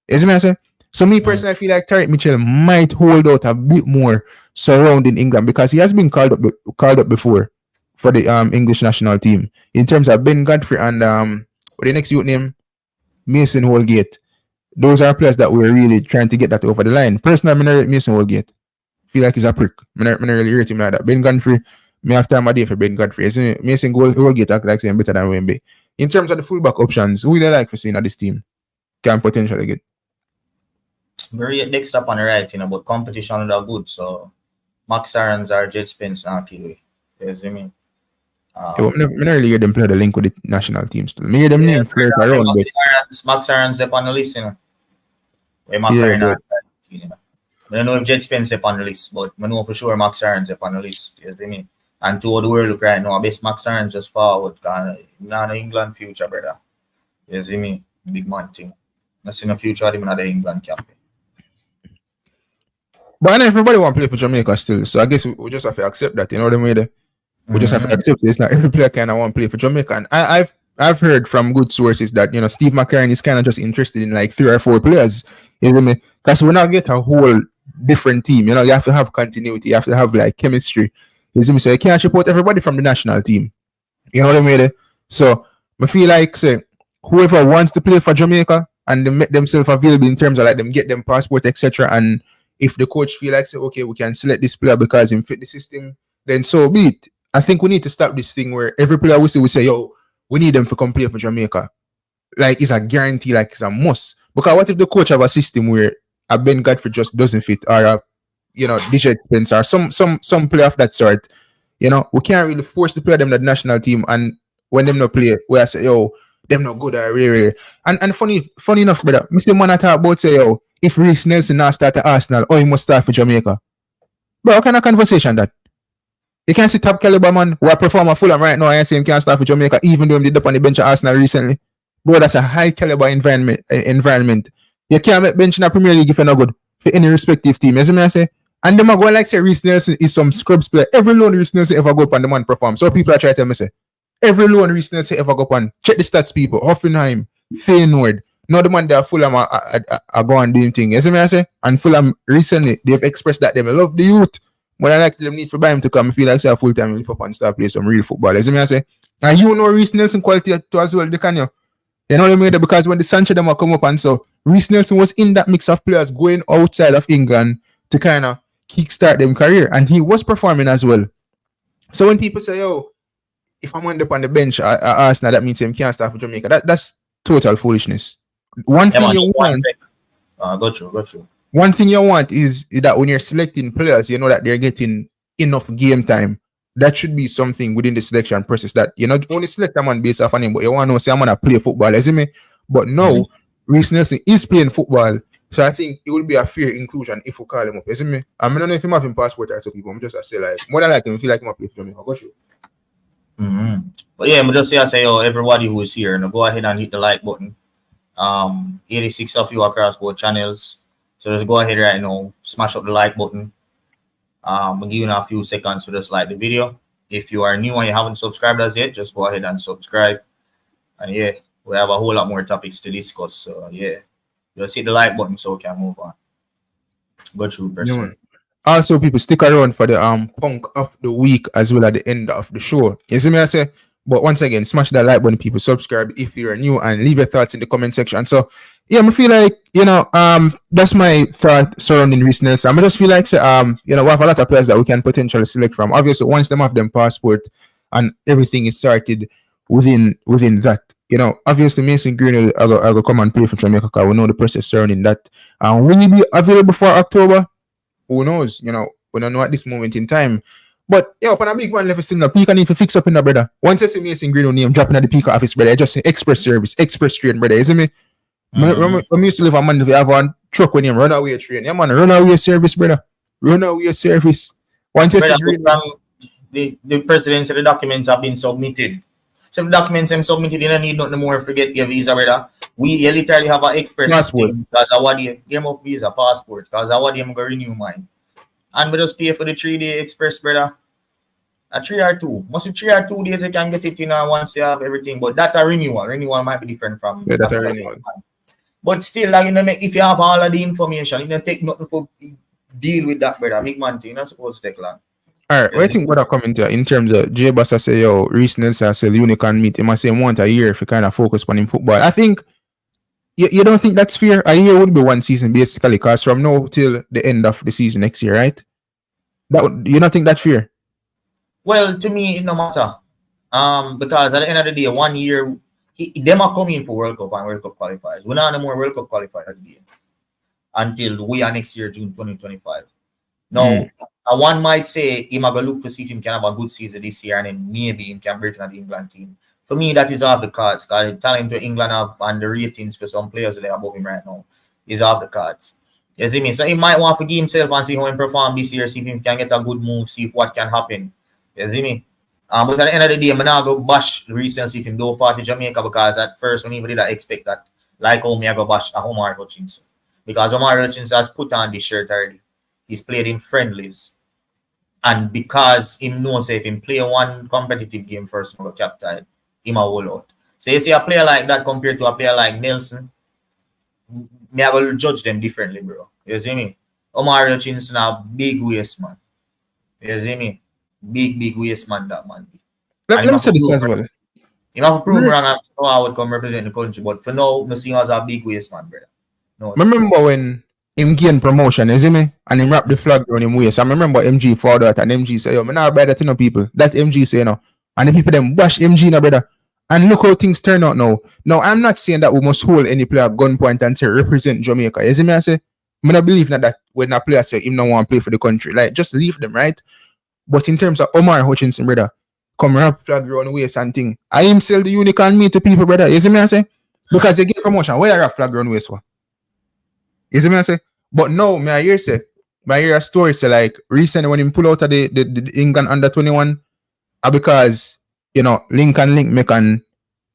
You see me I say? So me personally, I feel like Tyreek Mitchell might hold out a bit more surrounding England, because he has been called up before for the English national team. In terms of Ben Godfrey and what the next youth name, Mason Holgate. Those are players that we're really trying to get that over the line. Personally, I rate Mason Holgate. Feel like he's a prick. I really rate him like that. Ben Godfrey, me have time a day for Ben Godfrey. Mason Holgate act like saying better than Wemby. In terms of the fullback options, who do you like for seeing at this team can potentially get? Very next up on the right, but competition are good. So Max Aarons or Jet Spence and Kiwi. You see me? I never really hear them play the link with the national team still. Me hear them name play around. Max Aarons up on the list, Where Max Aarons I don't know if Jet Spence up on the list, but I know for sure Max Aarons up on the list. You see me? And to the world look right now, I best Max Aarons just forward. Not England future, brother. You see me? Big man thing. I see no future of him in the England camp. But I know everybody want to play for Jamaica still, so I guess we just have to accept that. You know what I mean? We just have to accept it. It's not every player kind of want to play for Jamaica. And I've heard from good sources that Steve McCarron is kind of just interested in like 3 or 4 players. You know what I mean? Because we're not get a whole different team. You have to have continuity. You have to have like chemistry. You see me? So you can't support everybody from the national team. You know what I mean? So I feel like say whoever wants to play for Jamaica and they make themselves available in terms of like them get them passport, etc. And if the coach feel like say okay, we can select this player because he fit the system, then so be it. I think we need to stop this thing where every player we say, yo, we need them to come play for Jamaica. Like it's a guarantee, like it's a must. Because what if the coach have a system where a Ben Godfrey just doesn't fit, or a DJ Spence or some player of that sort? We can't really force to play them the national team, and when them not play, we say, yo, them not good or rare. And funny enough, brother, Mr. Man talk about say, yo, if Reece Nelson not start at Arsenal, he must start for Jamaica. But what kind of conversation that? You can see top caliber man who are performing at Fulham right now. I see him can't start for Jamaica, even though he did up on the bench at Arsenal recently. Bro, that's a high caliber environment. You can't make bench in a Premier League if you're not good for any respective team. You see me I say? And them are going like say Reece Nelson is some scrubs player. Every loan Reece Nelson ever go up on the man perform. So people are trying to tell me say every loan Reece Nelson ever go up on. Check the stats, people. Hoffenheim, Feyenoord. Now the man there Fulham are going doing things. You see me I say? And Fulham recently they've expressed that they love the youth. When I like them need for buy him to come, I feel like say a full time lift up and start play some real football. You see me I say? And you know Reece Nelson quality too as well, they can you? You know what I mean? Because when the Sancho them come up and so Reece Nelson was in that mix of players going outside of England to kind of kickstart them career, and he was performing as well. So when people say, yo, if I'm on the bench at Arsenal, that means him can't start for Jamaica. That's total foolishness. One thing you want. Go through. One thing you want is that when you're selecting players, you know that they're getting enough game time. That should be something within the selection process that you not only select a man based off on him, but you want to say I'm gonna play football, you see me? But no, Reece Nelson is playing football, so I think it would be a fair inclusion if we call him up, you see me? I don't know if he have him passport or so people. I'm just I say like more than like him, feel like him play for me. I got you. But yeah, I'm just say yo, everybody who is here, go ahead and hit the like button. 86 of you across both channels. So just go ahead right now, smash up the like button. I'll give you a few seconds to just like the video. If you are new and you haven't subscribed as yet, just go ahead and subscribe. And yeah, we have a whole lot more topics to discuss. So yeah, Just hit the like button so we can move on. Go through Yeah, person. man. Also, people stick around for the punk of the week as well at the end of the show. You see me I say? But once again, smash that like button, people. Subscribe if you're new and leave your thoughts in the comment section. So yeah, I feel like, that's my thought surrounding Reece Nelson. I just feel like we have a lot of players that we can potentially select from. Obviously, once them have them passport and everything is sorted within that. Obviously Mason Greenwood I go come and play for Jamaica because we know the process surrounding that. Will he be available for October? Who knows? We don't know at this moment in time. But upon a big one level still, Peacock need to fix up in the brother. Once you see Mason Greenwood name dropping at the Peacock office, brother, just say express service, express train, brother. Isn't me? When we used to live a man, we have one truck with him, runaway train. Yeah, man, runaway service, brother. Runaway service. Once you see Greenwood, the presidency, the documents have been submitted. So the documents have submitted, you don't need nothing more to get your visa, brother. We literally have an express passport. because I want the visa passport because I want them to renew mine. And we just pay for the 3-day express, brother. A 3 or 2. Must be 3 or 2 days you can get it in once you have everything. But that a renewal. Renewal might be different from that's a renewal. But still, like, if you have all of the information, it don't take nothing to deal with that, brother. Big man thing, not supposed to take long. All right, what do you think about that comment here in terms of J Boss? I say, Reece Nelson, I say, Unicorn meet him. I say, once a year if you kind of focus on him football. I think you don't think that's fair. A year would be one season basically, because from now till the end of the season next year, right? You don't think that's fair? Well, to me, it no matter. Because at the end of the day, 1 year, them are coming for World Cup and World Cup qualifiers. We're not no more World Cup qualifiers again until we are next year, June 2025. Now, one might say he might go look for see if he can have a good season this year and then maybe he can break into the England team. For me, that is off the cards because the talent to England have and the ratings for some players that are above him right now is off the cards. You see me? So he might want to give himself and see how he perform this year, see if he can get a good move, see what can happen. You see me? But at the end of the day, I'm not going to bash recently if him do for to Jamaica because at first when even did I expect that, like how me I go bash a Omar Hutchinson. Because Omar Hutchinson has put on the shirt already. He's played in friendlies. And because him knows if him play one competitive game first, he will captain, him a hold out. So you see a player like that compared to a player like Nelson, me I will judge them differently, bro. You see me? Omar Hutchinson a big waste man. You see me? Big waste man that man. Let me say this as well. You have to prove me wrong and how I would come represent the country. But for now, I see him as a big waste man, brother. No, remember when him gain promotion, you see me? And him wrap the flag around him waist. I remember MG for that and MG say, yo, I'm not bad at people. That's MG say no. And the people them bash MG now, brother. And look how things turn out now. Now, I'm not saying that we must hold any player at gunpoint and say represent Jamaica. You see me? I say, I don't believe that when a player say him not want to play for the country. Like, just leave them, right? But in terms of Omar Hutchinson, brother, come wrap flag around the waist and thing. I him sell the unicorn meat to people, brother. You see me? I say? Because they get promotion. Where you wrap flag around the waist for? You see me? I say? But no, I hear a story say like recently when he pull out of the England under 21, because Link make and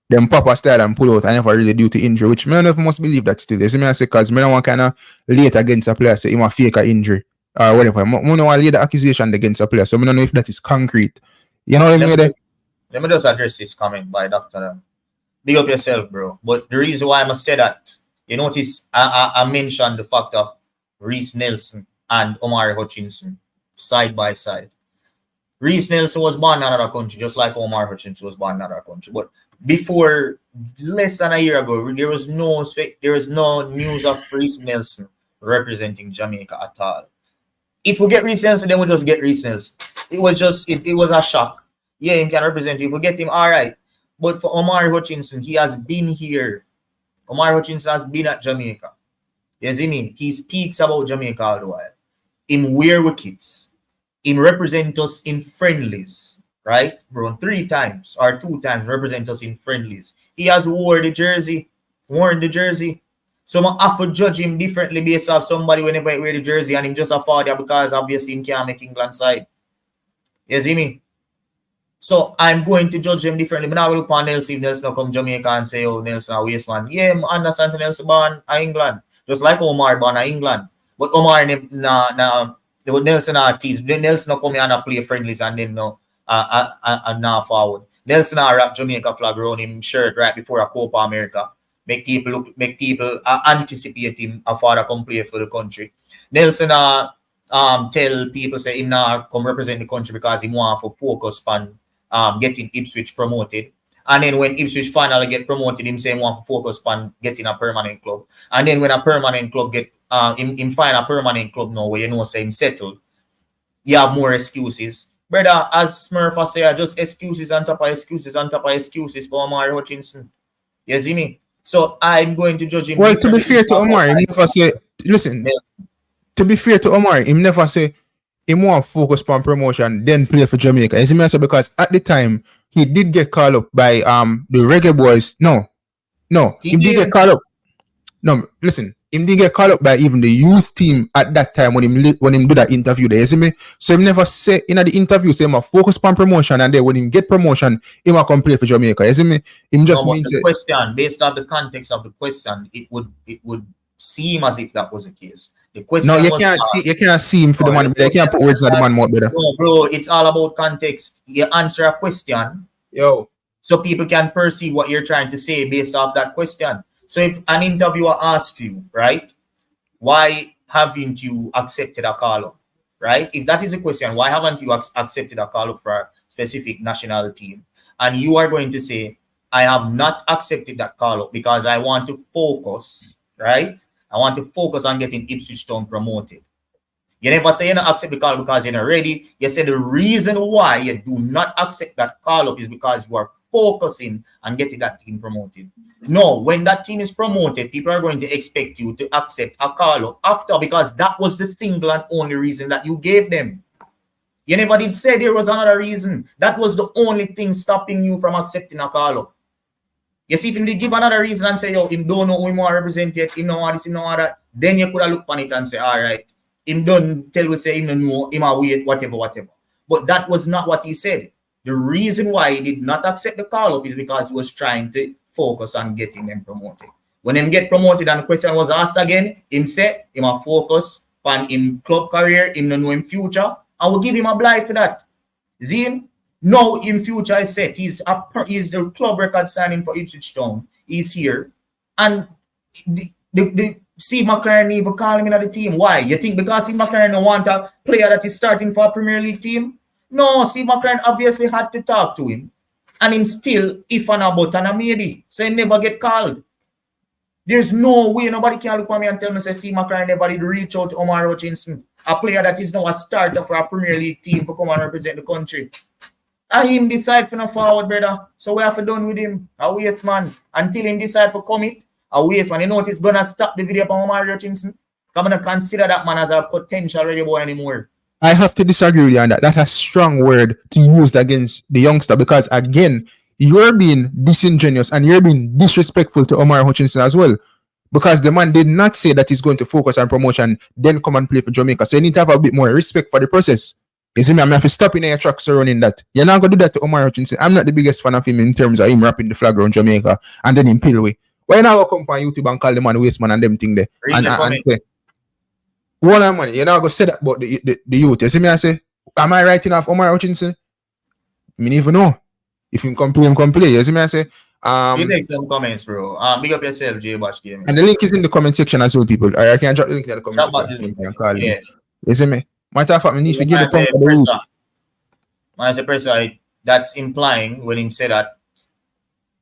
them papa style and pull out and never really due to injury, which me never must believe that still. You see me? I say because me don't want kind of late against a player say he want fake a injury or whatever. I don't want to lay the accusation against a player, so I don't know if that is concrete. You know what I mean? Let me just address this comment by Dr. Big up yourself, bro. But the reason why I must say that, you notice I mentioned the fact of Reece Nelson and Omar Hutchinson side by side. Reece Nelson was born in another country, just like Omar Hutchinson was born in another country. But before less than a year ago, there was no news of Reece Nelson representing Jamaica at all. If we get Reece Nelson, then we'll just get Reece Nelson. It was a shock. Yeah, he can represent you. If we get him, all right. But for Omar Hutchinson, he has been here. Omar Hutchinson has been at Jamaica. You see me? He speaks about Jamaica all the while. Him wear wickets. Him represent us in friendlies, right? Bro, 3 times or 2 times represent us in friendlies. He has worn the jersey. So I have to judge him differently based off somebody whenever I wear the jersey and him just a father because obviously he can't make England side. You see me? So I'm going to judge him differently. But now I will look on Nelson if Nelson come Jamaica and say, oh, Nelson a waste man. Yeah, I understand Nelson born in England. Just like Omar born in England. But Omar Nelson artist. Nelson come here and play friendlies and then now forward. Nelson wrap Jamaica flag around him shirt right before a Copa America. make people anticipate him a father come play for the country. Nelson tell people say him now come represent the country because he want to focus on getting Ipswich promoted. And then when Ipswich finally get promoted, him say he want to focus on getting a permanent club. And then when a permanent club get him find a permanent club now where you know say him settled, you have more excuses. Brother, as Smurf say, just excuses on top of excuses on top of excuses for Omari Hutchinson. You see me? So I'm going to judge him. Well, to be fair to Omar, he never say, listen, to be fair to Omar, he never say he want to focus on promotion, then play for Jamaica. You see me? Because at the time, he did get called up by the Reggae Boys. No, he did get called up. No, listen, him didn't get called up by even the youth team at that time when him do that interview there. You see me? So him never say in the interview say him focus on promotion, and then when him get promotion, he will come play for Jamaica. You see me? Him just means the question based on the context of the question, it would seem as if that was the case. The question no, you can't see him for the man. You can't put words in the man more better. No, bro, it's all about context. You answer a question, so people can perceive what you're trying to say based off that question. So if an interviewer asks you, right, why haven't you accepted a call-up, right? If that is a question, why haven't you accepted a call-up for a specific national team? And you are going to say, I have not accepted that call-up because I want to focus, right? I want to focus on getting Ipswich Town promoted. You never say you don't accept the call because you're not ready. You say the reason why you do not accept that call-up is because you are focusing on getting that team promoted. No, when that team is promoted, people are going to expect you to accept a call-up after, because that was the single and only reason that you gave them. You never did say there was another reason. That was the only thing stopping you from accepting a call-up. You see, if you did give another reason and say, yo, him don't know who him want to represent yet, him know all this, him know all that, then you could have looked on it and say, all right, him don't tell you, say him don't know, him a wait, whatever. But that was not what he said. The reason why he did not accept the call-up is because he was trying to focus on getting them promoted. When him get promoted and the question was asked again, him said him a focus on him club career, him don't know him future. I will give him a blight for that. See him? Now in future is set. He's the club record signing for Ipswich Town. He's here. And the Steve McLaren even call him in the team. Why? You think because Steve McLaren don't want a player that is starting for a Premier League team? No, Steve McLaren obviously had to talk to him. And him still, if and about and a maybe. So he never get called. There's no way nobody can look at me and tell me, say, Steve McLaren never did reach out to Omar Hutchinson, a player that is now a starter for a Premier League team to come and represent the country. And him decide for no forward, brother. So we have to done with him. A waste man. Until him decide for commit, a waste man. You know it's gonna stop the video from Omar Hutchinson. I'm gonna consider that man as a potential reggae boy anymore. I have to disagree with you on that. That's a strong word to use against the youngster because, again, you're being disingenuous and you're being disrespectful to Omar Hutchinson as well. Because the man did not say that he's going to focus on promotion, then come and play for Jamaica. So you need to have a bit more respect for the process. You see me? I'm going to have to stop in your tracks surrounding that. You're not going to do that to Omar Hutchinson. I'm not the biggest fan of him in terms of him wrapping the flag around Jamaica and then him peel away. Why not go come on YouTube and call the man waste man and them thing there? And say, one of money, you're not going to say that about the youth. You see me? I say, am I writing off Omar Hutchinson? I mean, even know. If him come play. You see me? I say, you make some comments, bro. Big up yourself, J Bash Game. And the link is in the comment section as well, people. I can drop the link in the comment section. You can call me. You see me? Matter of fact, I need to give the phone for as a person, that's implying when him say that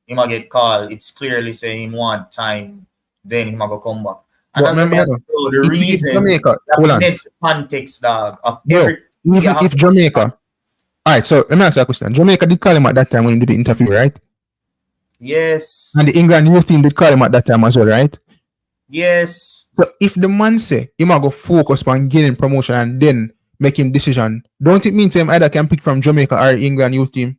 he might get called, it's clearly saying him want time, then he might go come back. And that's the reason Jamaica, that needs context, dog. Of if Jamaica, all right, so let me ask you a question. Jamaica did call him at that time when he did the interview, right? Yes. And the England youth team did call him at that time as well, right? Yes. So if the man say he might go focus on getting promotion and then make him decision, don't it mean to him either can pick from Jamaica or England youth team?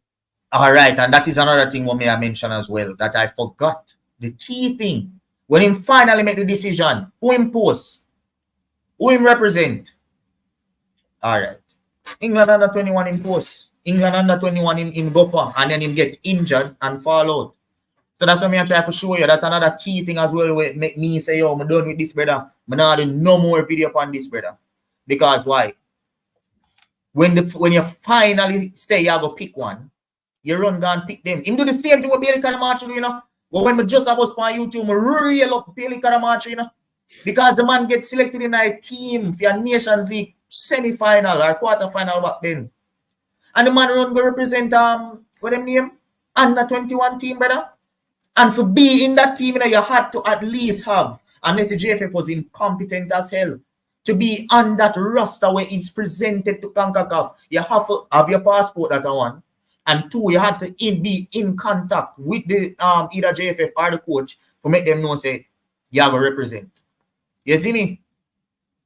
All right, and that is another thing what may I mention as well that I forgot. The key thing, when him finally make the decision, who him post, who him represent. All right. England under 21 in post. England under 21 in Gopa, and then him get injured and fall out. So that's what I try to show you. That's another key thing as well. Where make me say, yo, I'm done with this, brother. I'm not doing no more video upon this, brother. Because why? When you finally say you go pick one, you run down pick them. Him do the same thing with Bailey Canamarch, you know. But when I just was on YouTube, I reel up Bailey Kadamachi, you know, because the man gets selected in a team for a Nations League semi-final or quarter-final back then. And the man run go represent what them name? Under 21 team, brother. And for be in that team, you know, you had to at least have, unless the JFF was incompetent as hell, to be on that roster where it's presented to Concacaf. You have to have your passport, that one. And two, you had to be in contact with the either JFF or the coach to make them know, say, you have to represent. You see me?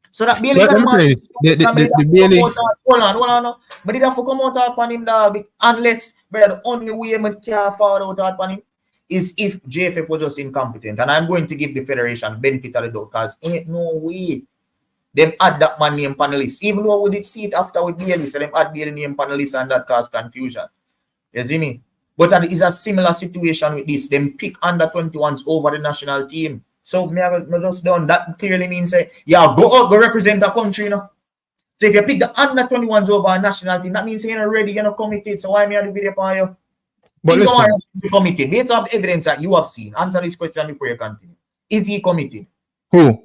So that Bailey the Bailey. Hold on. But did have to come out upon him, dog, unless, brother, the only way I can fall out upon him is if JFF was just incompetent. And I'm going to give the federation benefit of the doubt, because ain't no way them add that man name panelist. Even though we did see it after with Bailey, so them add Bailey name panelist and that caused confusion. You see me? But it is a similar situation with this. Them pick under 21s over the national team. So me just done. That clearly means yeah, go out, go represent a country, you know. So if you pick the under 21s over a national team, that means you're not ready, you're not committed. So why me have the video for you? But listen, committed. Based on the evidence that you have seen, answer this question before you continue. Is he committed? Who?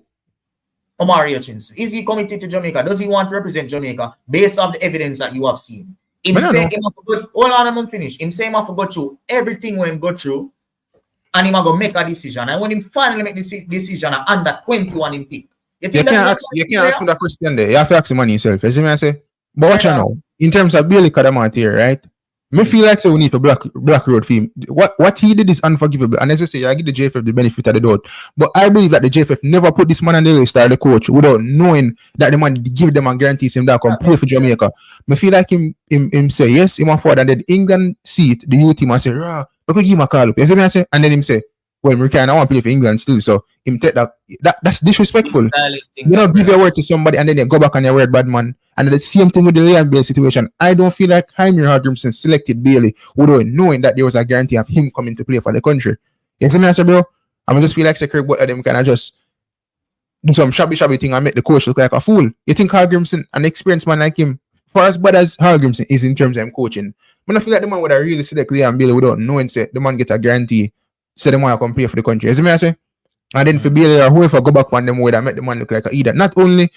Omari Hutchinson. Is he committed to Jamaica? Does he want to represent Jamaica based on the evidence that you have seen? Hold on, I'm finished. Him say him have to go through everything when him go through, and he go make a decision. And when he finally make the decision, under 21 in pick. You can't ask me that question there. You have to ask him on yourself. You see me I say? But what you know, in terms of Bailey Kadamachi here, right? Me feel like we need to black road for him. What he did is unforgivable. And as I say, I give the JFF the benefit of the doubt. But I believe that the JFF never put this man on the list or the coach without knowing that the man give them and guarantees him that can play for Jamaica. Me feel like him say yes, him forward, and then England see it, the youth team, and say, "Rah, we could give him a call up." You see me I say? And then him say, "Well, I want to play for England still." So him take that's disrespectful. You don't give your word to somebody and then you go back on your word, bad man. And the same thing with the Liam Bailey situation. I don't feel like Jaime Hardrimson selected Bailey without knowing that there was a guarantee of him coming to play for the country. You see me I say, bro? I just feel like Kirk both of them kind of just do some shabby thing and make the coach look like a fool. You think Hardrimson, an experienced man like him, for as bad as Hardrimson is in terms of him coaching, I feel like the man would have really select Liam Bailey without knowing say the man get a guarantee. So they want to come play for the country. You see me I say? And then for Bailey or whoever go back on them way that make the man look like a idiot. Not only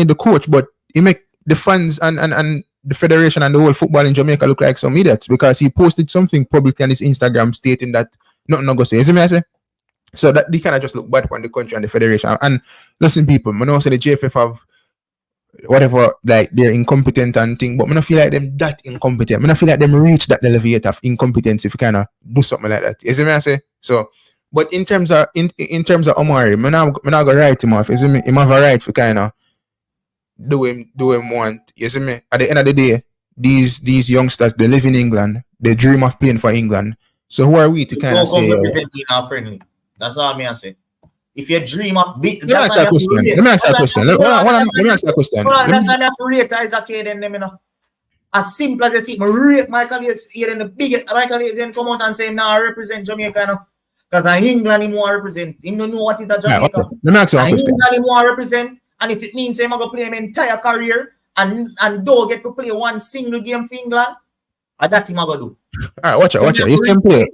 the coach, but he make the fans and the federation and the whole football in Jamaica look like some idiots because he posted something publicly on his Instagram stating that nothing not go say. You see me I say? So that they kind of just look bad on the country and the federation. And listen, people, I know say the JFF have whatever, like they're incompetent and thing, but I don't feel like them that incompetent. I don't feel like them reach that level of incompetence if you kind of do something like that. You see me I say? So, but in terms of Omari, I'm not gonna write him off. You see me? He have a right for kind of do him want. You see me? At the end of the day, these youngsters, they live in England. They dream of playing for England. So who are we to kind of say? Friendly. That's all I say. If you dream of big, let me ask that question. Let me ask that question. That's why I have to rate Isaac Hayden them, you know. As simple as you see, I rate Michael Yates here in the biggest. Michael Yates then come out and say, "Nah, I represent Jamaica, you know." Because in England, he want to represent. He don't know what is a Jamaica. Let me ask you a question. England, he want to represent. And if it means him going to play his entire career and don't get to play one single game for England, that him going to do. All right, watch out. You can play.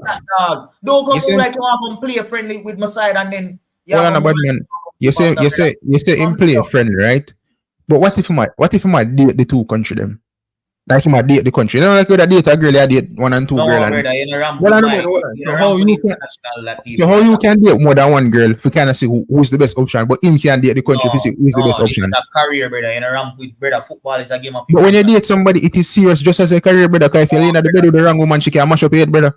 Don't come like you want to play friendly with my side and then. Well, no, but man, you say him play friendly, right? But what if he might date the two country them? Like he might date the country. You know, like you date a girl, you date 1 and 2 girls. So how you can date more than one girl if you kind of see who's the best option, but him can date the country if you see who's the best option. It's a career, brother. In a ramp with brother, football is a game of. But when you date somebody, it is serious just as a career, brother. Because if you're in the bed with the wrong woman, she can mash up your head, brother.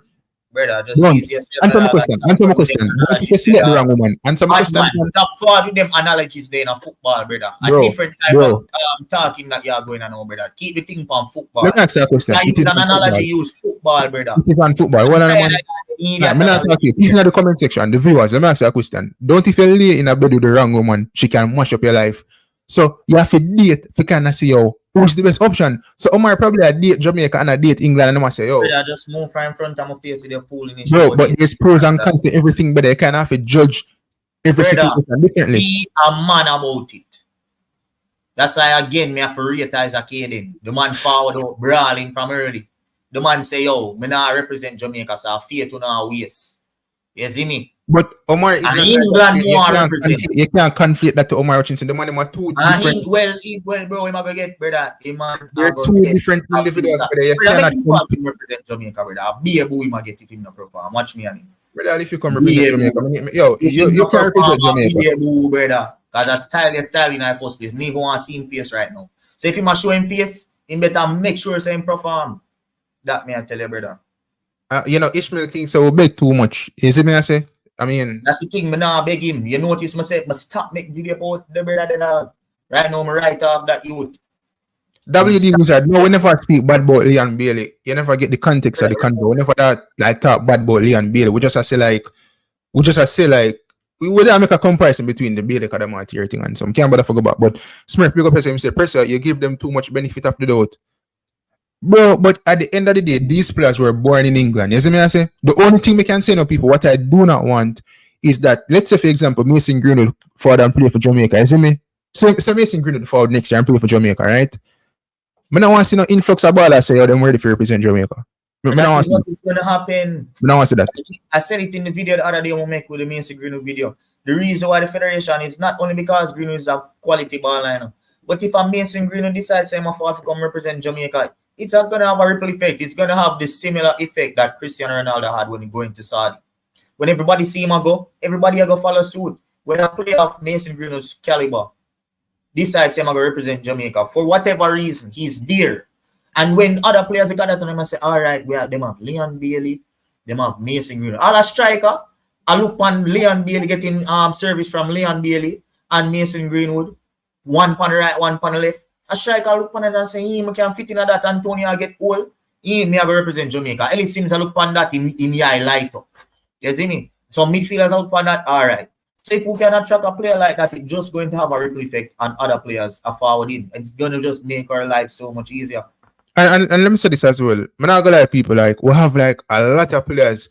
Brother, just answer my question. What if you select the wrong woman? Answer my question. Stop forward with them analogies there in a football, brother. A different type of talking that you are going on, brother. Keep the thing on football. Let me ask you a question. It is an analogy use football, brother. It is on football. What I'm not talking. People in the comment section, the viewers, let me ask you a question. Don't if you lay in a bed with the wrong woman, she can mash up your life. So you have to date if you can see who's the best option. So Omar probably a date Jamaica and a date England and I must say, I just move right in front of my face to the pool in bro, but there's pros and cons to everything, but they kind of have to judge every situation differently. Be a man about it. That's why again me have to rate Isaac Hayden. The man forward out brawling from early. The man say, me not represent Jamaica, so I fear to now waste. You see me? But Omar is And not England like more represent. you can't conflate that to Omar Hutchinson. The man are two different. Well, bro, him gonna get brother. They're two different individuals, but you Brother, cannot make him fall to represent Jamaica, brother. Be a boy, him get if him no perform. Watch me and him. brother. If you come represent Jamaica, yo, you can't represent Jamaica. Be a boy, brother. Cause that style in our first place. Me even want to see him face right now. So if he must show him face, he better make sure so him perform. That me I tell you, brother. Ishmael King so beg too much. You see me I say? I mean, that's the thing, me now beg him. You notice me say, stop make video about the brother then right now, me write off that youth. WD Wizard, no, we never speak bad about Leon Bailey. You never get the context of the convo. We never talk bad about Leon Bailey. We just say like, we don't make a comparison between the Bailey Kadamati thing and some. Can't bother forget about. But Smith pick up and say, Presser, you give them too much benefit of the doubt. Bro, but at the end of the day, these players were born in England. You see me I say? The only thing we can say now, people, what I do not want is that, let's say, for example, Mason Greenwood forward and play for Jamaica. You see me? So Mason Greenwood forward next year and play for Jamaica, right? I don't want to see no influx of ballers say, they're ready to represent Jamaica. That is what is going to happen. I don't want to see that. I said it in the video the other day we make with the Mason Greenwood video. The reason why the federation is not only because Greenwood is a quality baller, but if a Mason Greenwood decides to come represent Jamaica, it's not going to have a ripple effect. It's going to have the similar effect that Cristiano Ronaldo had when he going to Saudi. When everybody see him go, everybody go follow suit. When a player of Mason Greenwood's caliber decides him to represent Jamaica, for whatever reason, he's there. And when other players got that to them and say, all right, them have Leon Bailey, them have Mason Greenwood. All a striker, I look on Leon Bailey getting service from Leon Bailey and Mason Greenwood. One on the right, one on the left. A striker look on it and say, he can fit in that Antonio get old. He may represent Jamaica. Ellis Sims look on that in eye light up. You see me? So midfielders look on that, all right. So if we can attract a player like that, it's just going to have a ripple effect on other players are forward in. It's going to just make our life so much easier. And let me say this as well. I'm not gonna lie, people, like we have like a lot of players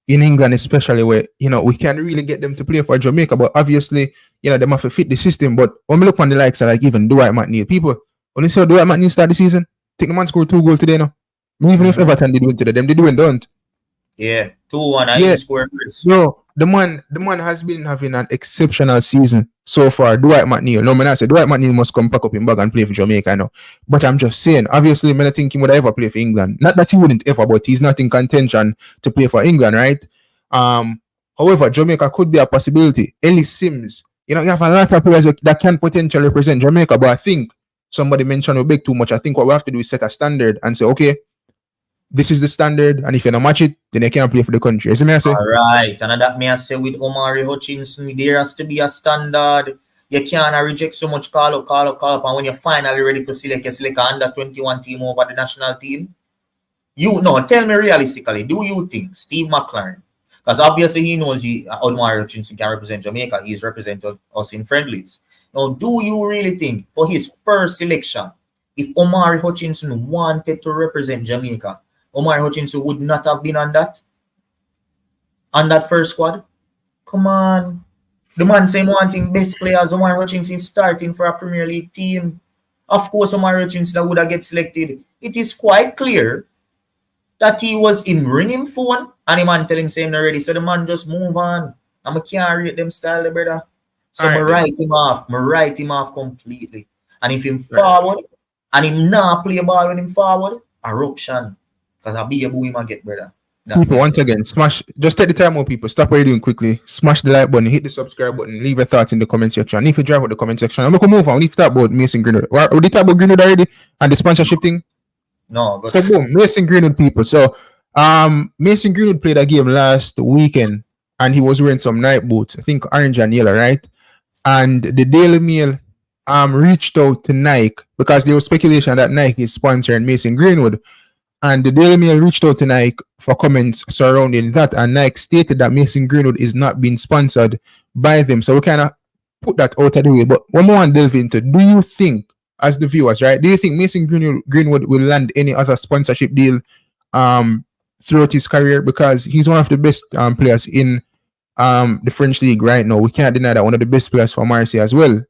in England, especially where we can really get them to play for Jamaica, but obviously, they have to fit the system. But when we look on the likes of like even Dwight McNeil, people only saw Dwight McNeil start the season. Think the man scored 2 goals today now. Even if Everton did win today, them they doing don't. Yeah, 2-1. I scored first. Bro, the man has been having an exceptional season so far. Dwight McNeil. No, man, I said Dwight McNeil must come pack up in bag and play for Jamaica, I know. But I'm just saying, obviously, I don't think he would ever play for England. Not that he wouldn't ever, but he's not in contention to play for England, right? However, Jamaica could be a possibility. Ellis Sims, you have a lot of players that can potentially represent Jamaica, but I think somebody mentioned we beg too much. I think what we have to do is set a standard and say, okay, this is the standard, and if you don't match it, then you can't play for the country. Is me I say? All right, and that may I say with Omari Hutchinson, there has to be a standard. You can't reject so much call up, and when you're finally ready to select, you select an under 21 team over the national team. Tell me realistically, do you think Steve McLaren, because obviously he knows Omari Hutchinson can represent Jamaica, he's represented us in friendlies. Now, do you really think for his first selection, if Omari Hutchinson wanted to represent Jamaica, Omari Hutchinson would not have been on that first squad? Come on. The man saying wanting best players. Omari Hutchinson starting for a Premier League team. Of course, Omari Hutchinson would have get selected. It is quite clear that he was in ringing phone and the man telling him already. So the man just move on. And I can't rate them style, brother. So I write him off. I write him off completely. And if him forward and him not play ball when him forward, eruption. Because I'll be a boy him get, brother. People, once again, just take the time out, people. Stop what you're doing quickly. Smash the like button, hit the subscribe button, leave your thoughts in the comment section. And if you drive out the comment section, I'm going to move on. We need to talk about Mason Greenwood. We did talk about Greenwood already and the sponsorship thing? No. So boom, Mason Greenwood, people. So Mason Greenwood played a game last weekend and he was wearing some night boots. I think orange and yellow, right? And the Daily Mail reached out to Nike because there was speculation that Nike is sponsoring Mason Greenwood. And the Daily Mail reached out to Nike for comments surrounding that, and Nike stated that Mason Greenwood is not being sponsored by them. So we kind of put that out of the way. But one more and delve into, do you think, as the viewers, right, do you think Mason Greenwood will land any other sponsorship deal throughout his career? Because he's one of the best players in the French league right now. We can't deny that, one of the best players for Marseille as well.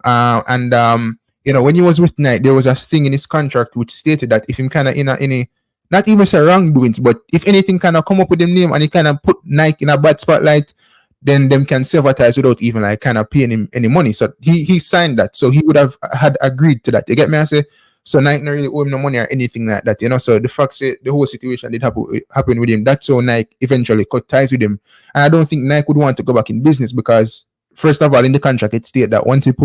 When he was with Nike, there was a thing in his contract which stated that if him kind of in any not even say wrongdoings, but if anything kind of come up with them name and he kind of put Nike in a bad spotlight, then them can advertise without even like kind of paying him any money. So he signed that. So he would have had agreed to that. You get me? I say, so Nike not really owe him no money or anything like that, you know. So the fact that the whole situation did happen with him, that's how Nike eventually cut ties with him. And I don't think Nike would want to go back in business because first of all, in the contract it stated that once it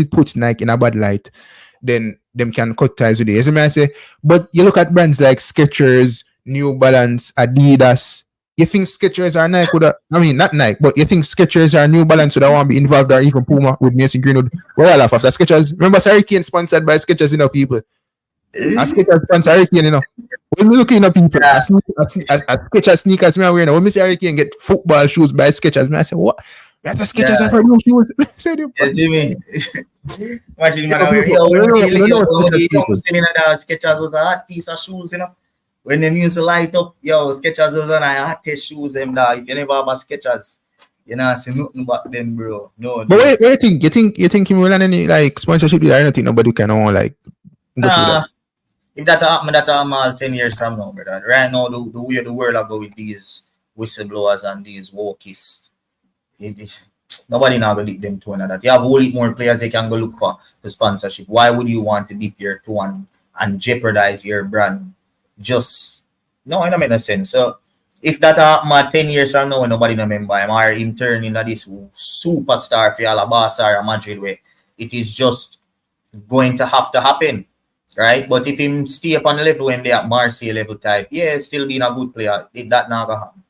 puts Nike in a bad light, then them can cut ties with it. As I say, but you look at brands like Skechers, New Balance, Adidas. You think Skechers or Nike not Nike, but you think Skechers or New Balance would want to be involved or even Puma with Mason Greenwood? Well, I laugh after Skechers. Remember, Harry Kane sponsored by Skechers, you know, people. As Skechers sponsor Harry Kane, you know. When we looking at people, as Skechers sneakers, me wearing. When me see Harry Kane get football shoes by Skechers, I say, what? That's a Skechers and produce shoes. Jimmy. Imagine, man, Skechers was a hot piece of shoes, you know. When them used to light up, Skechers was on a hottest shoes, them dog. If you never have a Skechers, you know, see nothing about them, bro. No. But what do you think? You think him will any like sponsorship? I don't think nobody can like go through that. If that happen all 10 years from now, brother. Right now, the way the world are going with these whistleblowers and these walkies, nobody now will lead them to another. You have a whole lot more players they can go look for sponsorship. Why would you want to dip your toe and jeopardize your brand? Just no, it don't make no sense. So if that happen 10 years from now, nobody remember him or him turn into this superstar for Alabama or Madrid way, it is just going to have to happen, right? But if him stay up on the level when they at Marseille level type, still being a good player, that not gonna happen.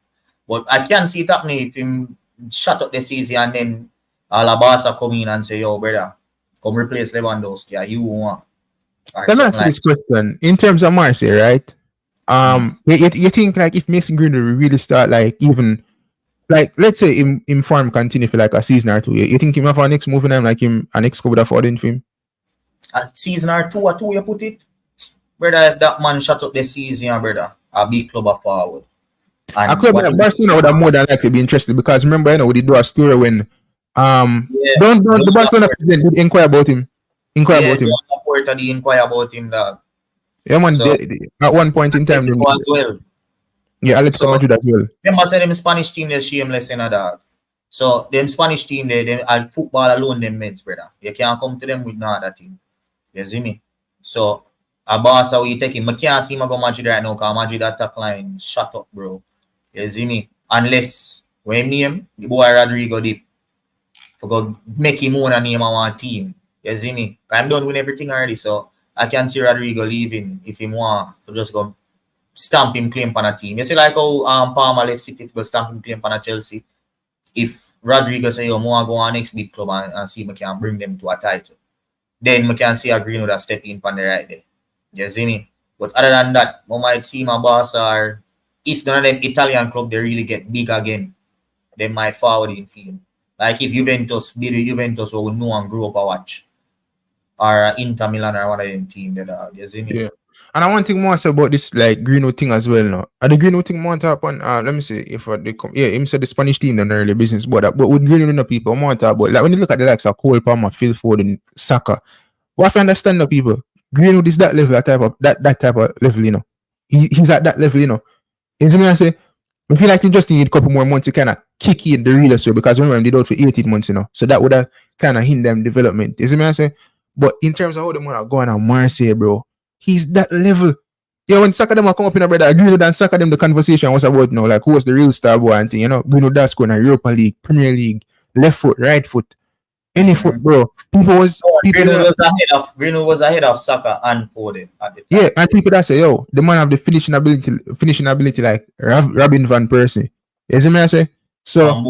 But I can see it happening if him shut up the season and then Alabama come in and say, yo, brother, come replace Lewandowski, you want. Let me ask you this question. In terms of Marseille, right? You think like if Mason Greenwood really start like even like let's say in form continue for like a season or two, you think him have a next move in him like him a next cover for him? A season or two you put it? Brother, if that man shut up the season, brother, a big club of forward. And a club like Barcelona would have more than likely be interested because remember, you know, we did do a story when the Barcelona president did inquire about him. Inquire about him, dog. Yeah, man. So, at one point in time, as well. Yeah, Alex Madrid as well. Remember, say them Spanish team they're shameless in a dog. So them Spanish team they at football alone them meds, brother. You can't come to them with no other team. You see me? So a boss how you take him. I can't see him go Madrid right now because Madrid attack line shut up, bro. You see me? Unless when name the boy Rodrigo deep for go make him own a name on one team. You see me? I'm done with everything already, so I can see Rodrigo leaving if he want to just go stamp him claim on a team. You see like how Palmer left City to go stamp him claim on a Chelsea. If Rodrigo say, yo, I want to go on next big club and see if I can bring them to a title, then I can see a Greenwood that step in on the right there. You see me? But other than that, I might see my boss or if none of them Italian club they really get big again, they might forward in field. Like if Juventus be the Juventus who know and grow up a watch. Or Inter Milan or one of them team that you see me? Yeah. And I want to think more about this like Greenwood thing as well now. And the Greenwood thing more to happen. Let me see if they come. Yeah, him said the Spanish team done early business, but with Greenwood the people more to about like when you look at the likes of Cole Palmer, Phil Foden, Saka. What if you understand the people? Greenwood is that level, that type of level, you know. He's at that level, you know. You see me I say? I feel like you just need a couple more months to kind of kick in the real story because remember they did out for 18 months, you know. So that would have kind of hinder them development. You see me I say? But in terms of how them are going on Marseille, bro, he's that level. You know, when Saka them are come up in a brother, Greenwood and Saka them, the conversation was about, you know, like who was the real star boy and thing, you know, Greenwood that's going to Europa League, Premier League, left foot, right foot, any foot, bro. Greenwood was ahead of Saka and Foden at the time. Yeah, and people that say, yo, the man have the finishing ability like Robin van Persie. You see me I say? So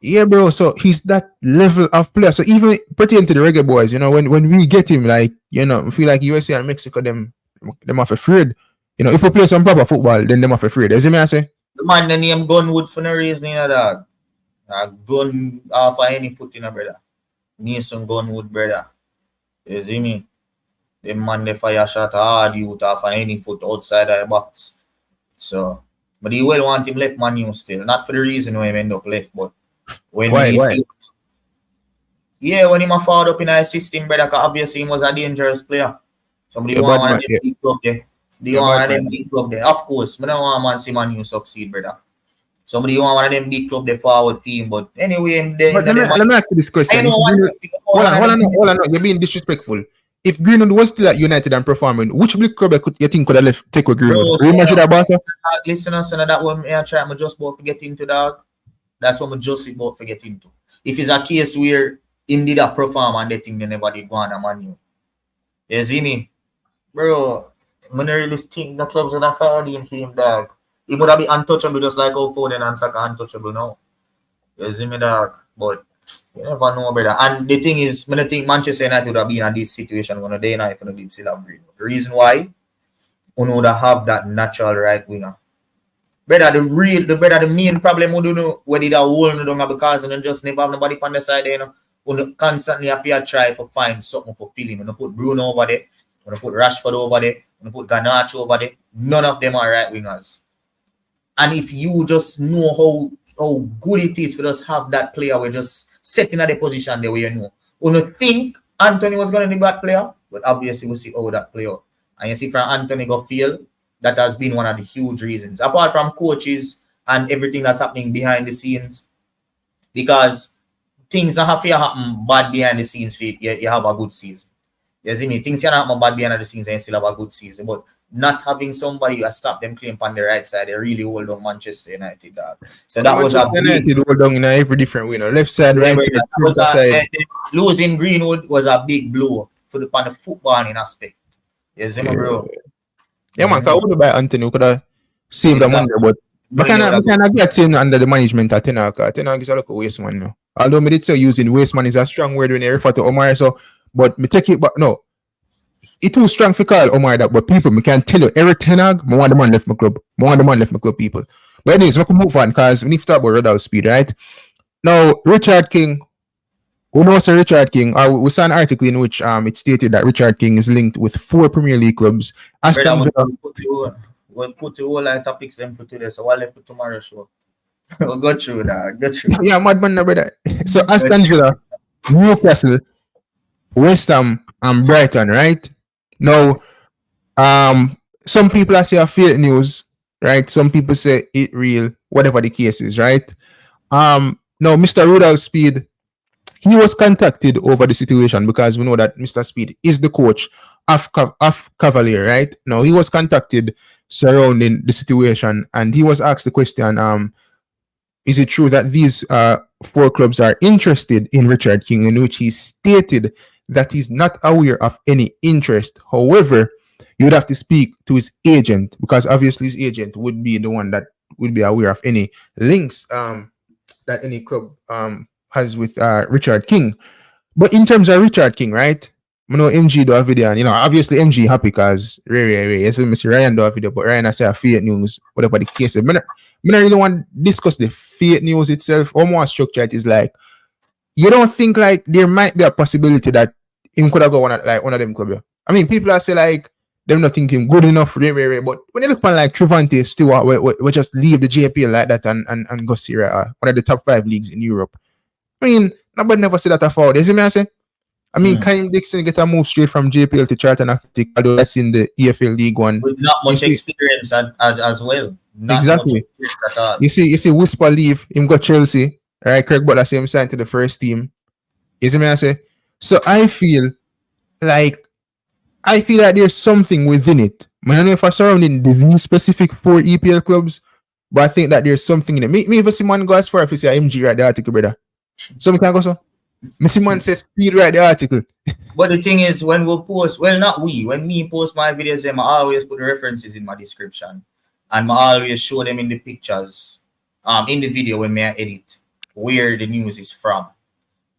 yeah, bro. So he's that level of player. So even pertaining to the reggae boys, you know, when we get him, like, you know, I feel like USA and Mexico, them are afraid. You know, if we play some proper football, then them are afraid. You see me I say? The man the name Gunwood for no reason, you know, dog. Gun off of any foot, you know, brother. Mason Gunwood, brother. You see me? The man they fire shot hard you off of any foot outside of the box. So, but he will want him left Man U still. Not for the reason why he end up left, but when why? See, when he forward up in a system, brother, because obviously he was a dangerous player. Somebody want to just keep up there. Do you want one of them big club there? Of course, I don't want man see Man U succeed, brother. Somebody you want one of them big club they forward team, but anyway, But let me ask you this question. I know one Hold on. You're being disrespectful. If Greenwood was still at United and performing, which big club you think could have left take with Greenwood? Real Madrid or Barca? Listen, that one I try to just about to get into that. That's what I just about to get into. If it's a case where him did a perform and they think they never did go on a Man U. You see me? Bro, I don't really think the clubs are not fighting for him, dog. He would have been untouchable just like how Foden and Saka untouchable now. You see me, dog? But you never know, brother. And the thing is, I don't think Manchester United would have been in this situation when they now if they did still have Greenwood. The reason why, you would have that natural right winger. Brother, the main problem we don't know where did a hole in the because and just never have nobody on the side there, you know. We constantly have to try to find something for filling. We put Bruno over there, we put Rashford over there, we put Garnacho over there. None of them are right wingers. And if you just know how good it is for us to have that player, we're just setting at the position the way you know. We don't think Anthony was going to be a bad player, but obviously we'll see how that play out. And you see from Anthony go feel, that has been one of the huge reasons. Apart from coaches and everything that's happening behind the scenes, because things don't have to happen bad behind the scenes. You have a good season. You see me? Things can happen bad behind the scenes and you still have a good season. But not having somebody who stop them playing on the right side, they really hold on Manchester United. Dog. So that was a United hold on in every different way. Left side, right side. Losing Greenwood was a big blow for the footballing aspect. You see me, bro? Yeah, man, because I would buy Anthony, who could have saved the money, but I cannot get him under the management at Ten Hag. Ten Hag is a local waste man now. Although me did say using waste man is a strong word when you refer to Omar, so but me take it, but no. It's too strong for call Omar that, but people, me can tell you, Eric Ten Hag, I want the man left my club. People. But anyways, we can move on because we need to talk about Rudolph Speid, right? Now, Richard King, who knows Richard King? We saw an article in which it stated that Richard King is linked with 4 Premier League clubs. Aston Villa. We'll put the whole line topics them for today, so we'll left for tomorrow's show. We'll go through that. Go through. Yeah, madman, brother. So Aston Villa, Newcastle, West Ham, and Brighton, right? Now, some people are saying fake news, right? Some people say it real, whatever the case is, right? Now, Mr. Rudolph Speid, he was contacted over the situation because we know that Mr. Speid is the coach of Cavalier, right? Now, he was contacted surrounding the situation and he was asked the question, is it true that these 4 clubs are interested in Richard King, in which he stated that he's not aware of any interest. However, you would have to speak to his agent because obviously his agent would be the one that would be aware of any links that any club has with Richard King. But in terms of Richard King, right? I know MG do a video, and obviously MG happy because yes, Mr. Ryan do a video, but Ryan I say a fake news, whatever the case is. I don't really want to discuss the fake news itself. Or more structure it is like you don't think like there might be a possibility that him could have got one of them clubs. I mean, people are say like they're not thinking good enough, but when you look on like Trevante Stewart, we just leave the JPL like that and go see one of the top 5 leagues in Europe. I mean, nobody never said that before. You see me I say? I mean, Kyle Dixon get a move straight from JPL to Charlton Athletic, although that's in the EFL League One. With not much experience as well. Not exactly. You see, Whisper leave, him got Chelsea. Right, Craig Butler same signed to the first team. You see me I say? So I feel like there's something within it. I don't know if I surrounding these specific 4 EPL clubs, but I think that there's something in it. Me if someone go as far if you say MG write the article, brother. So me can go so. Me someone says Speid write the article. But the thing is, when we post, when me post my videos, I always put the references in my description. And I always show them in the pictures, in the video when I edit, where the news is from.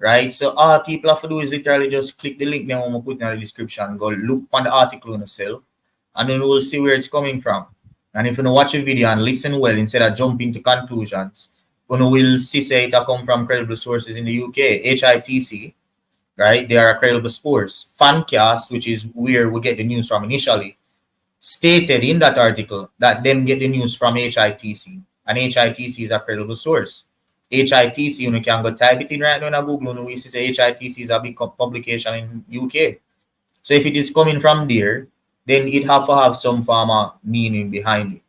Right? So all people have to do is literally just click the link now I'm put in the description, go look on the article on yourself, and then we'll see where it's coming from. And if you don't watch a video and listen well instead of jumping to conclusions, we'll see say it come from credible sources in the UK, HITC, right? They are a credible source. Fancast, which is where we get the news from initially, stated in that article that them get the news from HITC, and HITC is a credible source. HITC, you can go type it in right now in Google, and we see HITC is a big publication in UK. So if it is coming from there, then it have to have some form of meaning behind it.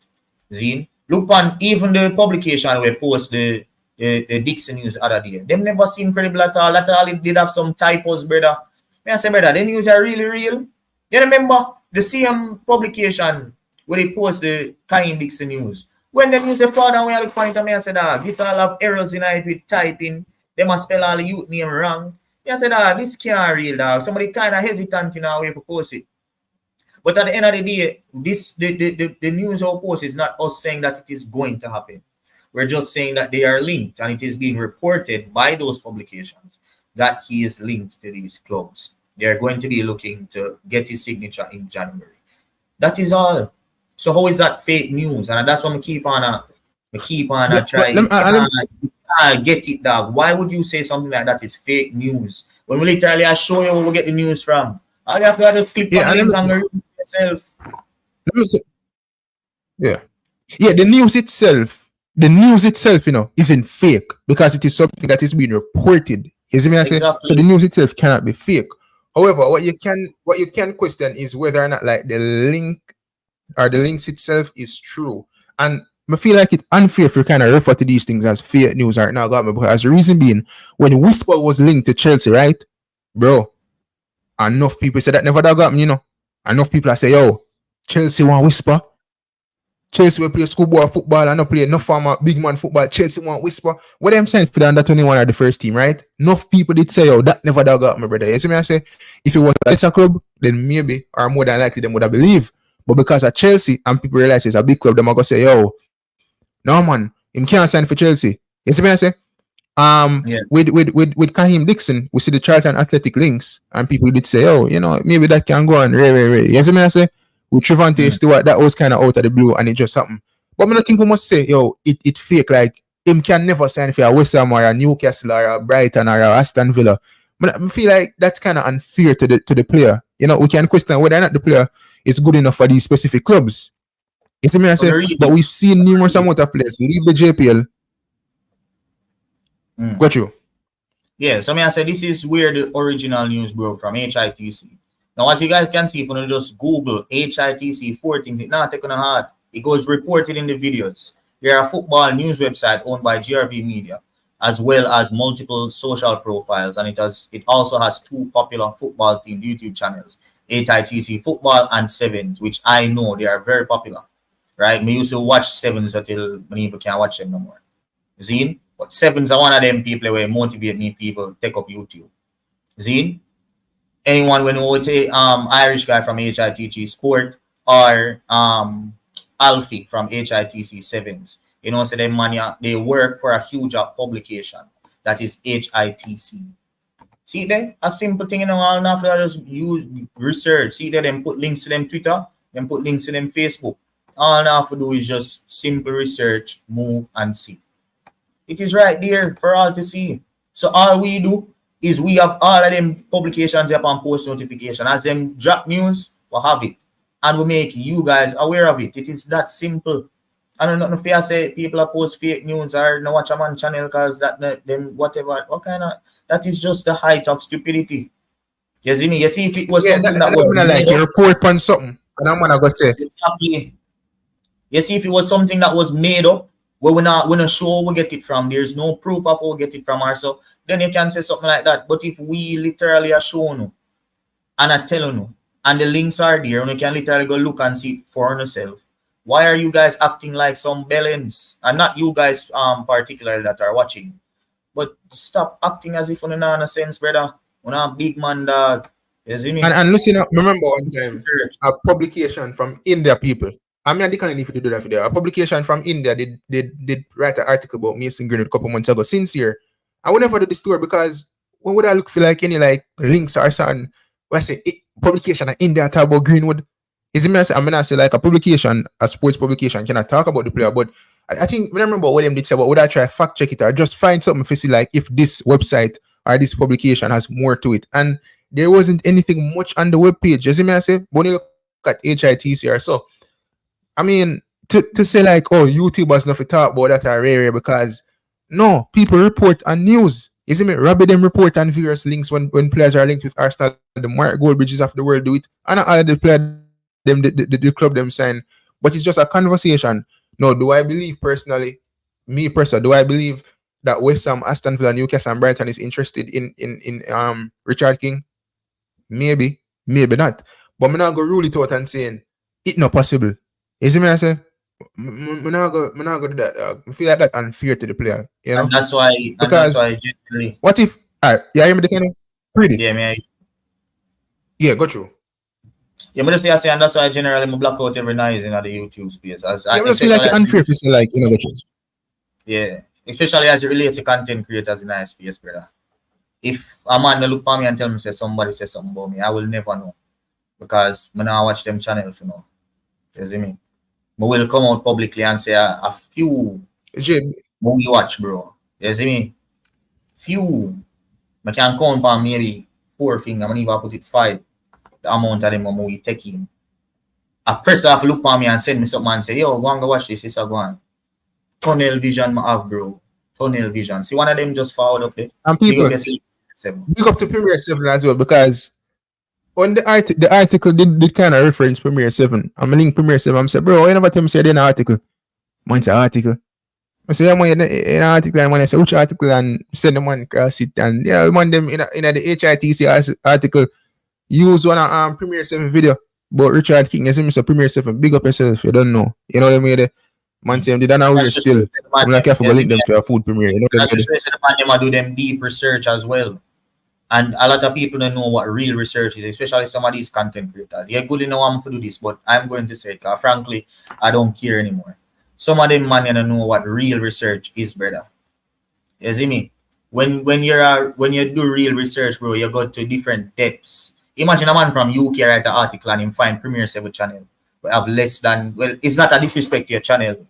See? Look on even the publication we post the Dixon News other day. Them never seem credible at all. At all, it did have some typos, brother. I say, brother, the news are really real. You remember the same publication where they post the Kyle Dixon News. When the news is far down, we have to find them, I said, this all have errors in it with typing. They must spell all the youth name wrong. I said, this can't real, dog. Somebody kind of hesitant in our way to post it. But at the end of the day, the news or post is not us saying that it is going to happen. We're just saying that they are linked, and it is being reported by those publications that he is linked to these clubs. They're going to be looking to get his signature in January. That is all. So how is that fake news? And that's what I keep on trying. I get it, dog. Why would you say something like that is fake news? When we literally I show you where we get the news from. All you have to just click on links and read it yourself. Let me say, the news itself, you know, isn't fake because it is something that is being reported. You see me? I say, so the news itself cannot be fake. However, what you can question is whether or not like the link or the links itself is true. And I feel like it's unfair if you kind of refer to these things as fake news right now, because the reason being, when Whisper was linked to Chelsea, right, bro, enough people said that never got me, you know. Enough people say, yo, Chelsea want Whisper. Chelsea will play schoolboy football and not play no former big man football. Chelsea want Whisper. What I'm saying for the under 21 are the first team, right? Enough people did say, yo, that never got me, brother. You see me? I say, if it was a lesser club, then maybe, or more than likely, them would have believed. But because of Chelsea and people realize it's a big club, them are going to say, yo, no, man, him can't sign for Chelsea. You see me? I say, with Kahim Dixon, we see the Charlton Athletic links, and people did say, oh, you know, maybe that can go on. You see me? I say, with Trevante Stewart, that was kind of out of the blue, and it just happened. But I don't think we must say, yo, it fake. Like, him can never sign for a West Ham or a Newcastle or a Brighton or a Aston Villa. But I feel like that's kind of unfair to the player. You know, we can question whether or not the player is good enough for these specific clubs. You see me? I say, but we've seen numerous amount of players leave the JPL. Got you? Yeah, so I say this is where the original news broke from, HITC. Now, as you guys can see, if you just Google HITC 14, it's not taking a hard. It goes reported in the videos. They are a football news website owned by GRV Media, as well as multiple social profiles, and it also has two popular football themed YouTube channels, HITC Football and Sevens, which I know they are very popular. Right? Me used to watch Sevens until many people can't watch them no more. Zine? But Sevens are one of them people where motivate me people take up YouTube. Zine? Anyone when we take Irish guy from HITC Sport or Alfie from HITC Sevens, you know, so they work for a huge publication that is HITC. See there, a simple thing, you know, all enough to just use research. See there, them put links to them Twitter, them put links to them Facebook. All I have to do is just simple research, move, and see. It is right there for all to see. So all we do is we have all of them publications up on post notification. As them drop news, we'll have it. And we make you guys aware of it. It is that simple. I don't know if I say people are post fake news or no watch a man channel because that them whatever. What kind of that is just the height of stupidity. You see me? You see if it was something that was like you report on something, and I'm gonna go say exactly. You see if it was something that was made up, where we're not sure we get it from. There's no proof of where we get it from ourselves. Then you can say something like that. But if we literally are showing you and are telling you, and the links are there, and you can literally go look and see it for yourself, why are you guys acting like some bellends? And not you guys particularly that are watching. But stop acting as if you're not in a sense, brother. You're not a big man, dog. You see me? And listen up, remember one time, a publication from India people. I mean, they can't need to do that for there. A publication from India did write an article about Mason Greenwood a couple months ago. Sincere. I would never do the story because when would I look for like any like links or something? When I say publication in India talk about Greenwood, is it me? I mean, I say like a publication, a sports publication cannot talk about the player, but I think when I remember what them did say about would I try fact check it or just find something to see like if this website or this publication has more to it. And there wasn't anything much on the webpage. You see me? I say when you look at HITC or so. I mean, to say like, oh, YouTubers not to talk about that are rare because no, people report on news. You see me? Robbie them report on various links when players are linked with Arsenal, the Mark Goldbridges of the world do it. And all of the players them the club them sign, but it's just a conversation. No, do I believe personally, me personally, do I believe that West Ham, Aston Villa, Newcastle, and Brighton is interested in Richard King? Maybe, maybe not. But I'm not gonna rule it out and saying it not possible. You see me? I say, I'm not gonna do that. I feel like that unfair to the player, you know. And that's why, Because generally, what if? Yeah, hear me the kind of read this. yeah, Go through. Yeah, but I say, and that's why generally I block out every noise in the YouTube space. I just feel like it's unfair to say, like, you know, the truth. Yeah, especially as it relates to content creators in the space, brother. If a man look for me and tell me say somebody say something about me, I will never know, because when I watch them channel, you know. You see me? I will come out publicly and say a few we watch, bro. You see me? Few. I can count on maybe 4 fingers. I'm even put it 5. The amount of them we take in. A person have look on me and send me something and say, yo, go and go watch this. It's a go on. Tunnel vision I have, bro. Tunnel vision. See, one of them just forward up there. And people, big up to Premier 7 as well, because on the article did kind of reference Premier 7. I'm link Premier 7. I'm saying, bro, why never tell me say an article? Mine's an article. I say, I'm in an article, and when I say which article, and send them one across it, and yeah, we want them in the HITC article, use one of Premier 7 video. But Richard King, you see me say Premier 7, big up yourself, you don't know. You know what I mean? Man say, they don't know we're still. I'm not careful to link them for a food premiere. You know that's just them do them deep research as well. And a lot of people don't know what real research is, especially some of these content creators. Yeah, good enough I'm to do this, but I'm going to say, because frankly, I don't care anymore. Some of them man don't know what real research is, brother. You see me? When you do real research, bro, you go to different depths. Imagine a man from UK write an article and him find Premier 7 channel, but have less than, well, it's not a disrespect to your channel,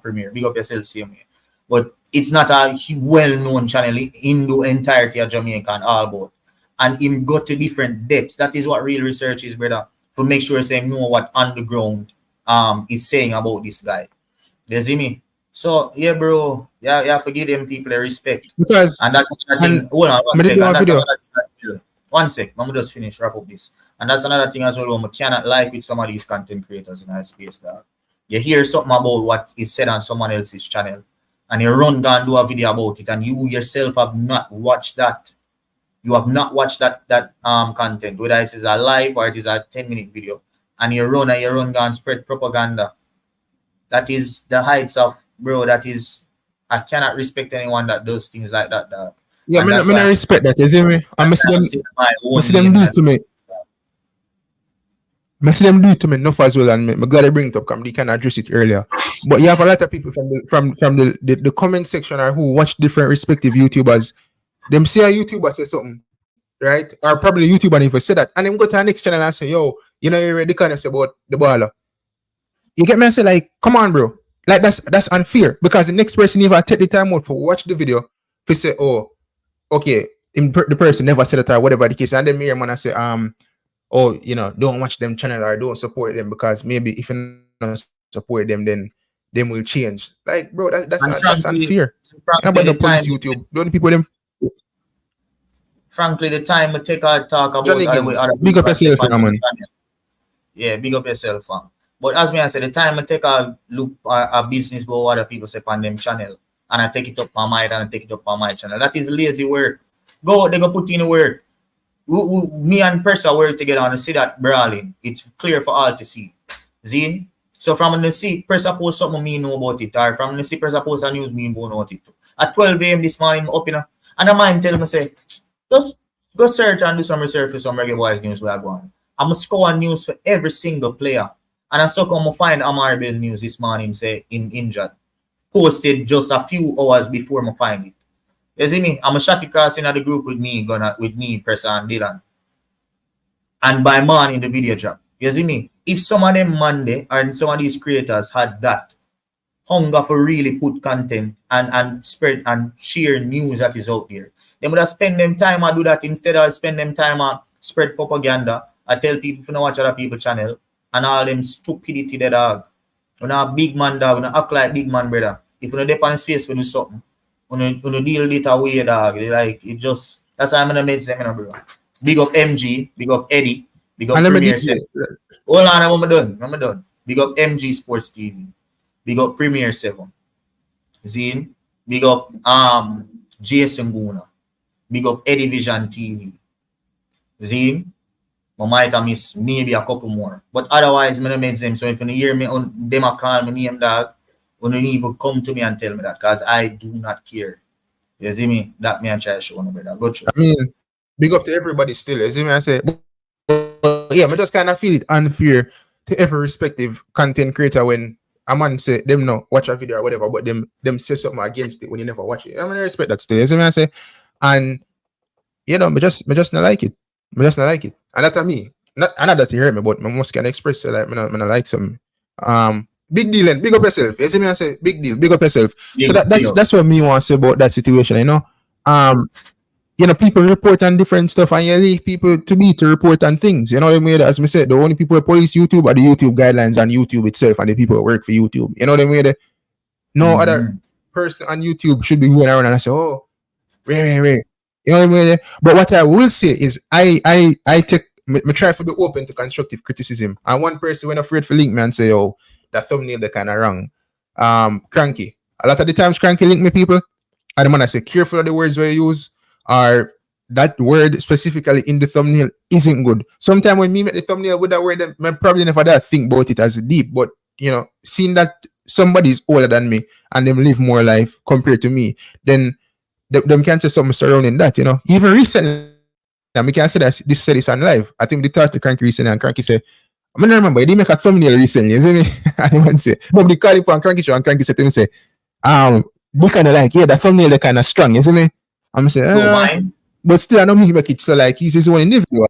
Premier. Big up yourself, same way. But it's not a well-known channel in the entirety of Jamaica and all about. And him go to different depths. That is what real research is, brother. To make sure you know what underground is saying about this guy. You see me? So yeah, bro. Yeah, you have to give them people a respect. Because and that's another thing. Hold on, one sec. Let me just finish, wrap up this. And that's another thing as well. We cannot like with some of these content creators in our space. That you hear something about what is said on someone else's channel, and you run down and do a video about it, and you yourself have not watched that. You have not watched that content, whether it is a live or it is a 10-minute video, and you run down and spread propaganda. That is the heights of, bro. That is, I cannot respect anyone that does things like that. Dog. Yeah, I respect that. You see me? I see them do it to me. I see them do it to me enough as well, and I'm glad I bring it up because they can address it earlier. But you have a lot of people from the comment section or who watch different respective YouTubers. Them see a YouTuber say something, right? Or probably a YouTuber even say that, and then go to the next channel and say, yo, you know, you read the kind of say about the baller. You get me? I say, like, come on, bro. Like, that's unfair, because the next person even take the time out to watch the video to say, oh, okay, the person never said it or whatever the case, and then me and man I say, oh, you know, don't watch them channel or don't support them, because maybe if you don't support them, then them will change. Like, bro, that's unfair. About the police YouTube, don't people them. Frankly, the time we take our talk about big up yourself, man. Yeah, big up yourself, fam. But as me I said, the time I take a look a business about what other people say on them channel, and I take it up on my and I take it up on my channel, that is lazy work. They go put in the work. Me and Persa work together and see that brawling. It's clear for all to see. Zine? So from the see, Persa post something me know about it, or from the see Persa post a news me know about it too. At 12 a.m. this morning, up in and a man tell me say, just go search and do some research for some Reggae Boys news where I go on. I'm going to score news for every single player. And I saw come find Amar Bell news this morning, say, in injured. Posted just a few hours before I find it. You see me? I'm a shot across in the group with me, Persa and Dylan. And by man in the video drop. You see me? If some of them Monday and some of these creators had that hunger for really put content and spread and share news that is out there, they would have spent them time and do that instead of spend them time and spread propaganda. I tell people to watch other people's channel and all them stupidity the dog. When a big man dog, when act like big man brother. If you don't depend on space for do something, when you deal with it away dog, like it just that's why I'm gonna make them, bro. Big up MG, big up Eddie, Big up And let me Premier 7. Hold on, I'm done. Big up MG Sports TV. Big up Premier 7. Zine. Big up Jason Guna. Big up Eddie Vision TV. Zine. I might have miss maybe a couple more. But otherwise, I don't make them. So if you hear me on them a call my name dog, you don't even come to me and tell me that because I do not care. You see me? That me and try to show no brother. Go through. I mean, big up to everybody still. You see me? I say, but yeah, I just kind of feel it unfair to every respective content creator when a man say them no watch a video or whatever, but them say something against it when you never watch it. I mean, I respect that still. You see me? I say, and you know, me just not like it. Me just not like it. And that's me. Not that you heard me, but I must can express it like me not like some big deal and big up yourself. You see me? I say big deal, big up yourself. So that's what me want to say about that situation, you know. You know, people report on different stuff and you leave people to report on things. You know what I mean? As I said, the only people who police YouTube are the YouTube guidelines on YouTube itself and the people who work for YouTube. You know what I mean? No other person on YouTube should be going around and I say, oh, wait. You know what I mean? But what I will say is I take me try to be open to constructive criticism. And one person when afraid to link me and say, oh, that thumbnail they kinda wrong. Cranky. A lot of the times Cranky link me people. And the man I say careful of the words we use, or that word specifically in the thumbnail isn't good. Sometimes when me make the thumbnail with that word, I probably never that think about it as deep. But you know, seeing that somebody is older than me and them live more life compared to me, then them can say something surrounding that, you know. Even recently, we can say that this said this on live. I think they talked to Cranky recently and Cranky said, I mean, remember, he didn't make a thumbnail recently, you see me? And he went say, nobody called him on Cranky show and Cranky said to me, say, they kind of like, yeah, the thumbnail they kind of strong, you see me? I'm saying, but still, I know he make it so like he's his own individual.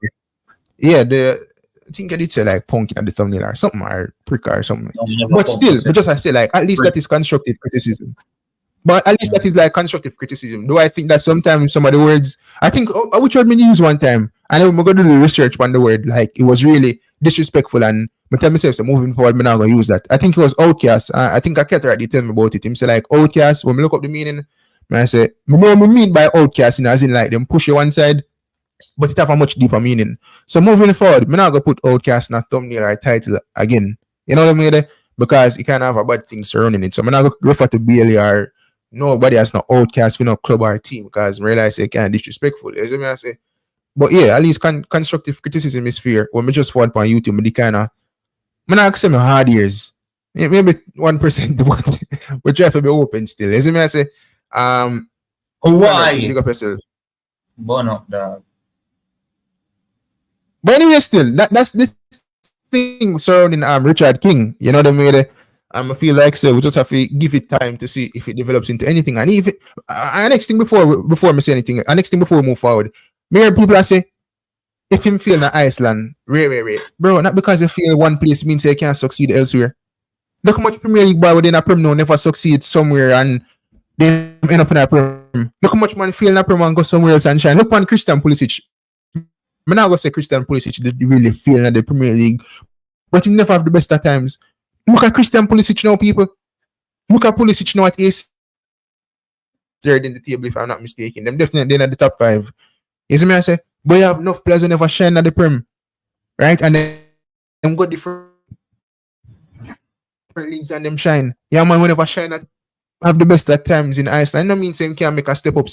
Yeah, I think I did say like punking at the thumbnail or something or prick or something. No, but still, but just I say like at least that is constructive criticism. But at least that is like constructive criticism. Do I think that sometimes some of the words I think I would heard me use one time and then we're gonna do the research on the word, like it was really disrespectful and I tell myself so moving forward, I'm not gonna use that. I think it was outcast. I think I can't already tell me about it. Him say like outcast, when we look up the meaning, I say, I know what I mean by outcast, as in like them push you one side, but it have a much deeper meaning. So moving forward, I'm not gonna put outcast in a thumbnail or title again. You know what I mean? Because it can have a bad thing surrounding it. So I'm not gonna refer to Bailey or nobody has no outcast for no club or team because I realize it kind of disrespectful. You see me? I say, but yeah, at least constructive criticism is fair. When we just fall upon YouTube, the kind of I'm not accept my hard years. Maybe 1%, but we try to be open still. You see me? I say, why? Pick up yourself. Burn up, dog. But anyway, still, that's the thing surrounding Richard King. You know what I mean? I feel like so we just have to give it time to see if it develops into anything. And if it, next thing before me say anything, next thing before we move forward, many people I say, if him feel in Iceland, bro, not because you feel one place means you can't succeed elsewhere. Look how much Premier League boy within a Prem now never succeed somewhere and they end up in a Prem. Look how much man feel in a Prem and go somewhere else and shine. Look on Christian Pulisic. I'm not going to say Christian Pulisic did really feel in the Premier League, but he never have the best at times. Look at Christian Pulisic now, people. Look at Pulisic now at ace. Third in the table, if I'm not mistaken. Them definitely in the top 5. You see me, I say, but you have enough players who never shine at the Prem. Right? And then them got different leagues and them shine. Yeah, man, whenever shine at have the best at times in Iceland. I don't mean saying can make a step up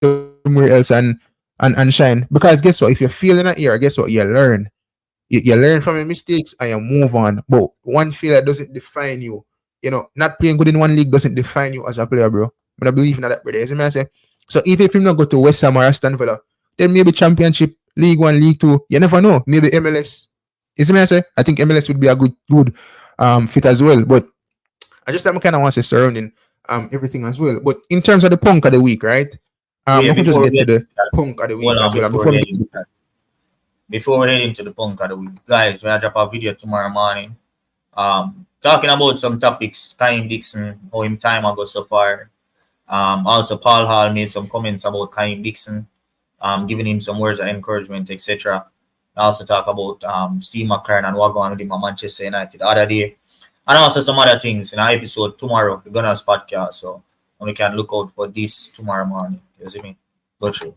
somewhere else and shine. Because guess what? If you're feeling it here, guess what? You learn. You learn from your mistakes and you move on. But one failure doesn't define you. You know, not playing good in one league doesn't define you as a player, bro. But I believe in that, brother. You see me I say? So if you not go to West Ham or Aston Villa, then maybe Championship, League 1, League 2. You never know. Maybe MLS. You see me I say? I think MLS would be a good fit as well. But I just kind of want to say surrounding everything as well. But in terms of the punk of the week, right? We can just get to the punk of the week as well. Before we head into the punk of the week, guys, we'll drop a video tomorrow morning. Talking about some topics, Kaim Dixon, how him time ago so far. Also, Paul Hall made some comments about Kaim Dixon, giving him some words of encouragement, etc. Also talk about Steve McLaren and what going on with him at Manchester United the other day. And also some other things in our episode tomorrow, the Gunners podcast. So we can look out for this tomorrow morning. You see me? Go through.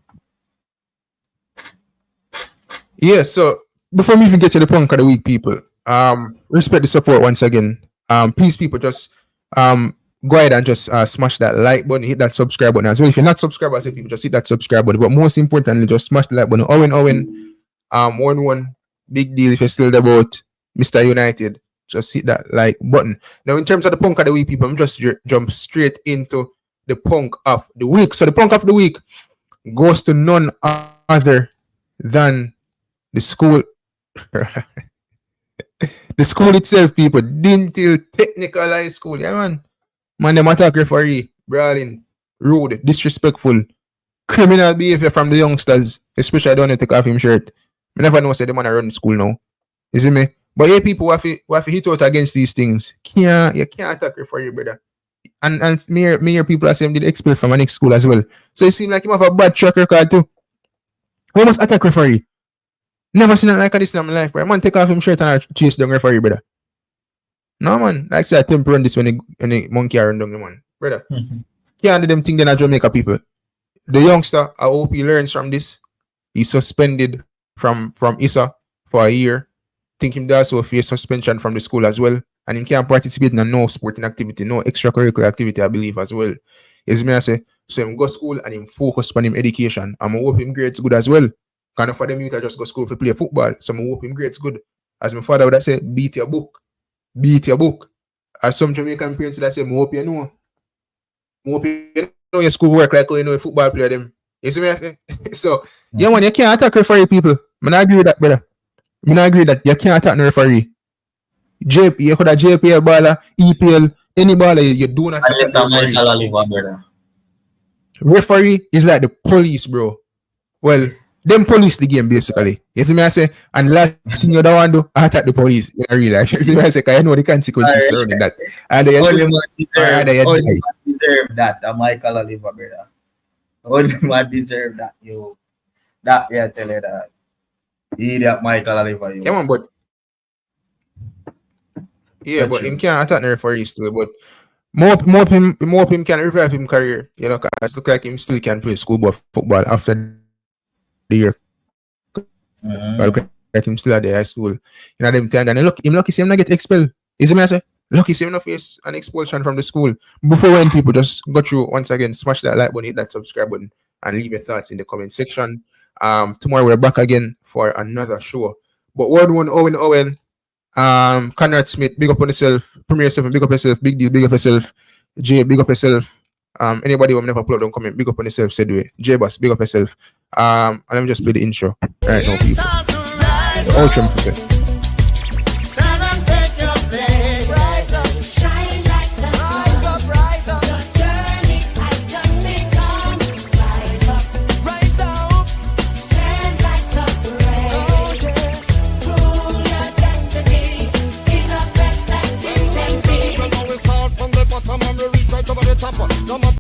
Yeah, so before we even get to the punk of the week, people, respect the support once again. Please, people, just go ahead and just smash that like button, hit that subscribe button as well. If you're not subscribed, I say people just hit that subscribe button. But most importantly, just smash the like button. Owen, 1-1, big deal if you're still about Mr. United. Just hit that like button. Now, in terms of the punk of the week, people, I'm just jump straight into the punk of the week. So the punk of the week goes to none other than the school. The school itself, people. Dinthill Technical High School. Yeah, man. Man, them attack referee, brawling, rude, disrespectful, criminal behavior from the youngsters, especially I don't want to take off him shirt. I never know say the man run the school now. You see me? But yeah, people who have to hit out against these things. You can't attack referee, brother. And me people are saying did expel from my next school as well. So it seems like him have a bad track record too. Who must attack referee? Never seen it like this in my life, bro. Man, take off him shirt and I chase down referee, brother. No, man. Like I said, I temper on this when the monkey run down the man. Brother. Can't do them thing then at Jamaica, people. The youngster, I hope he learns from this. He's suspended from ISA for a year. Think him does also face suspension from the school as well. And he can't participate in no sporting activity, no extracurricular activity, I believe, as well. As me I say, so him go school and him focus on him education. I'm hope him grades good as well. Kind of for them youth I just go school to play football. So I hope him grades good. As my father would have said, beat your book. Beat your book. As some Jamaican parents would have said, I hope you know. I hope you know your school work like how you know a football player them. You see me I say? So, yeah man, you can't attack referee people. I not agree with that, brother. I not agree that you can't attack the referee. JP, you could have JPL baller, EPL, any baller, you do not attack the referee. Referee is like the police, bro. Well, them police the game basically. You see me I say, and last thing you don't want to do, attack the police in real life. You see me I say, because I know the consequences surrounding that. And they only man deserve that. Michael Oliver, brother. Only man deserve that. You that yeah, tell you that. Idiot Michael Oliver. Yeah, man, but yeah, but him can't attack the referee still, but more of him can revive him career, you know, because it look like him still can play schoolboy football after the year. But like him still at the high school. You know them time and him lucky see him not get expelled. Is it me I say? Lucky see him not face an expulsion from the school. Before when people just go through once again, smash that like button, hit that subscribe button, and leave your thoughts in the comment section. Tomorrow we're back again for another show. But 1-1 Owen. Conrad Smith, big up on yourself. Premier 7, big up yourself. Big deal, big up yourself. Jay, big up yourself. Anybody who never upload, don't comment. Big up on yourself. Said way. Jay Boss, big up yourself. And let me just play the intro right now, people. Outro,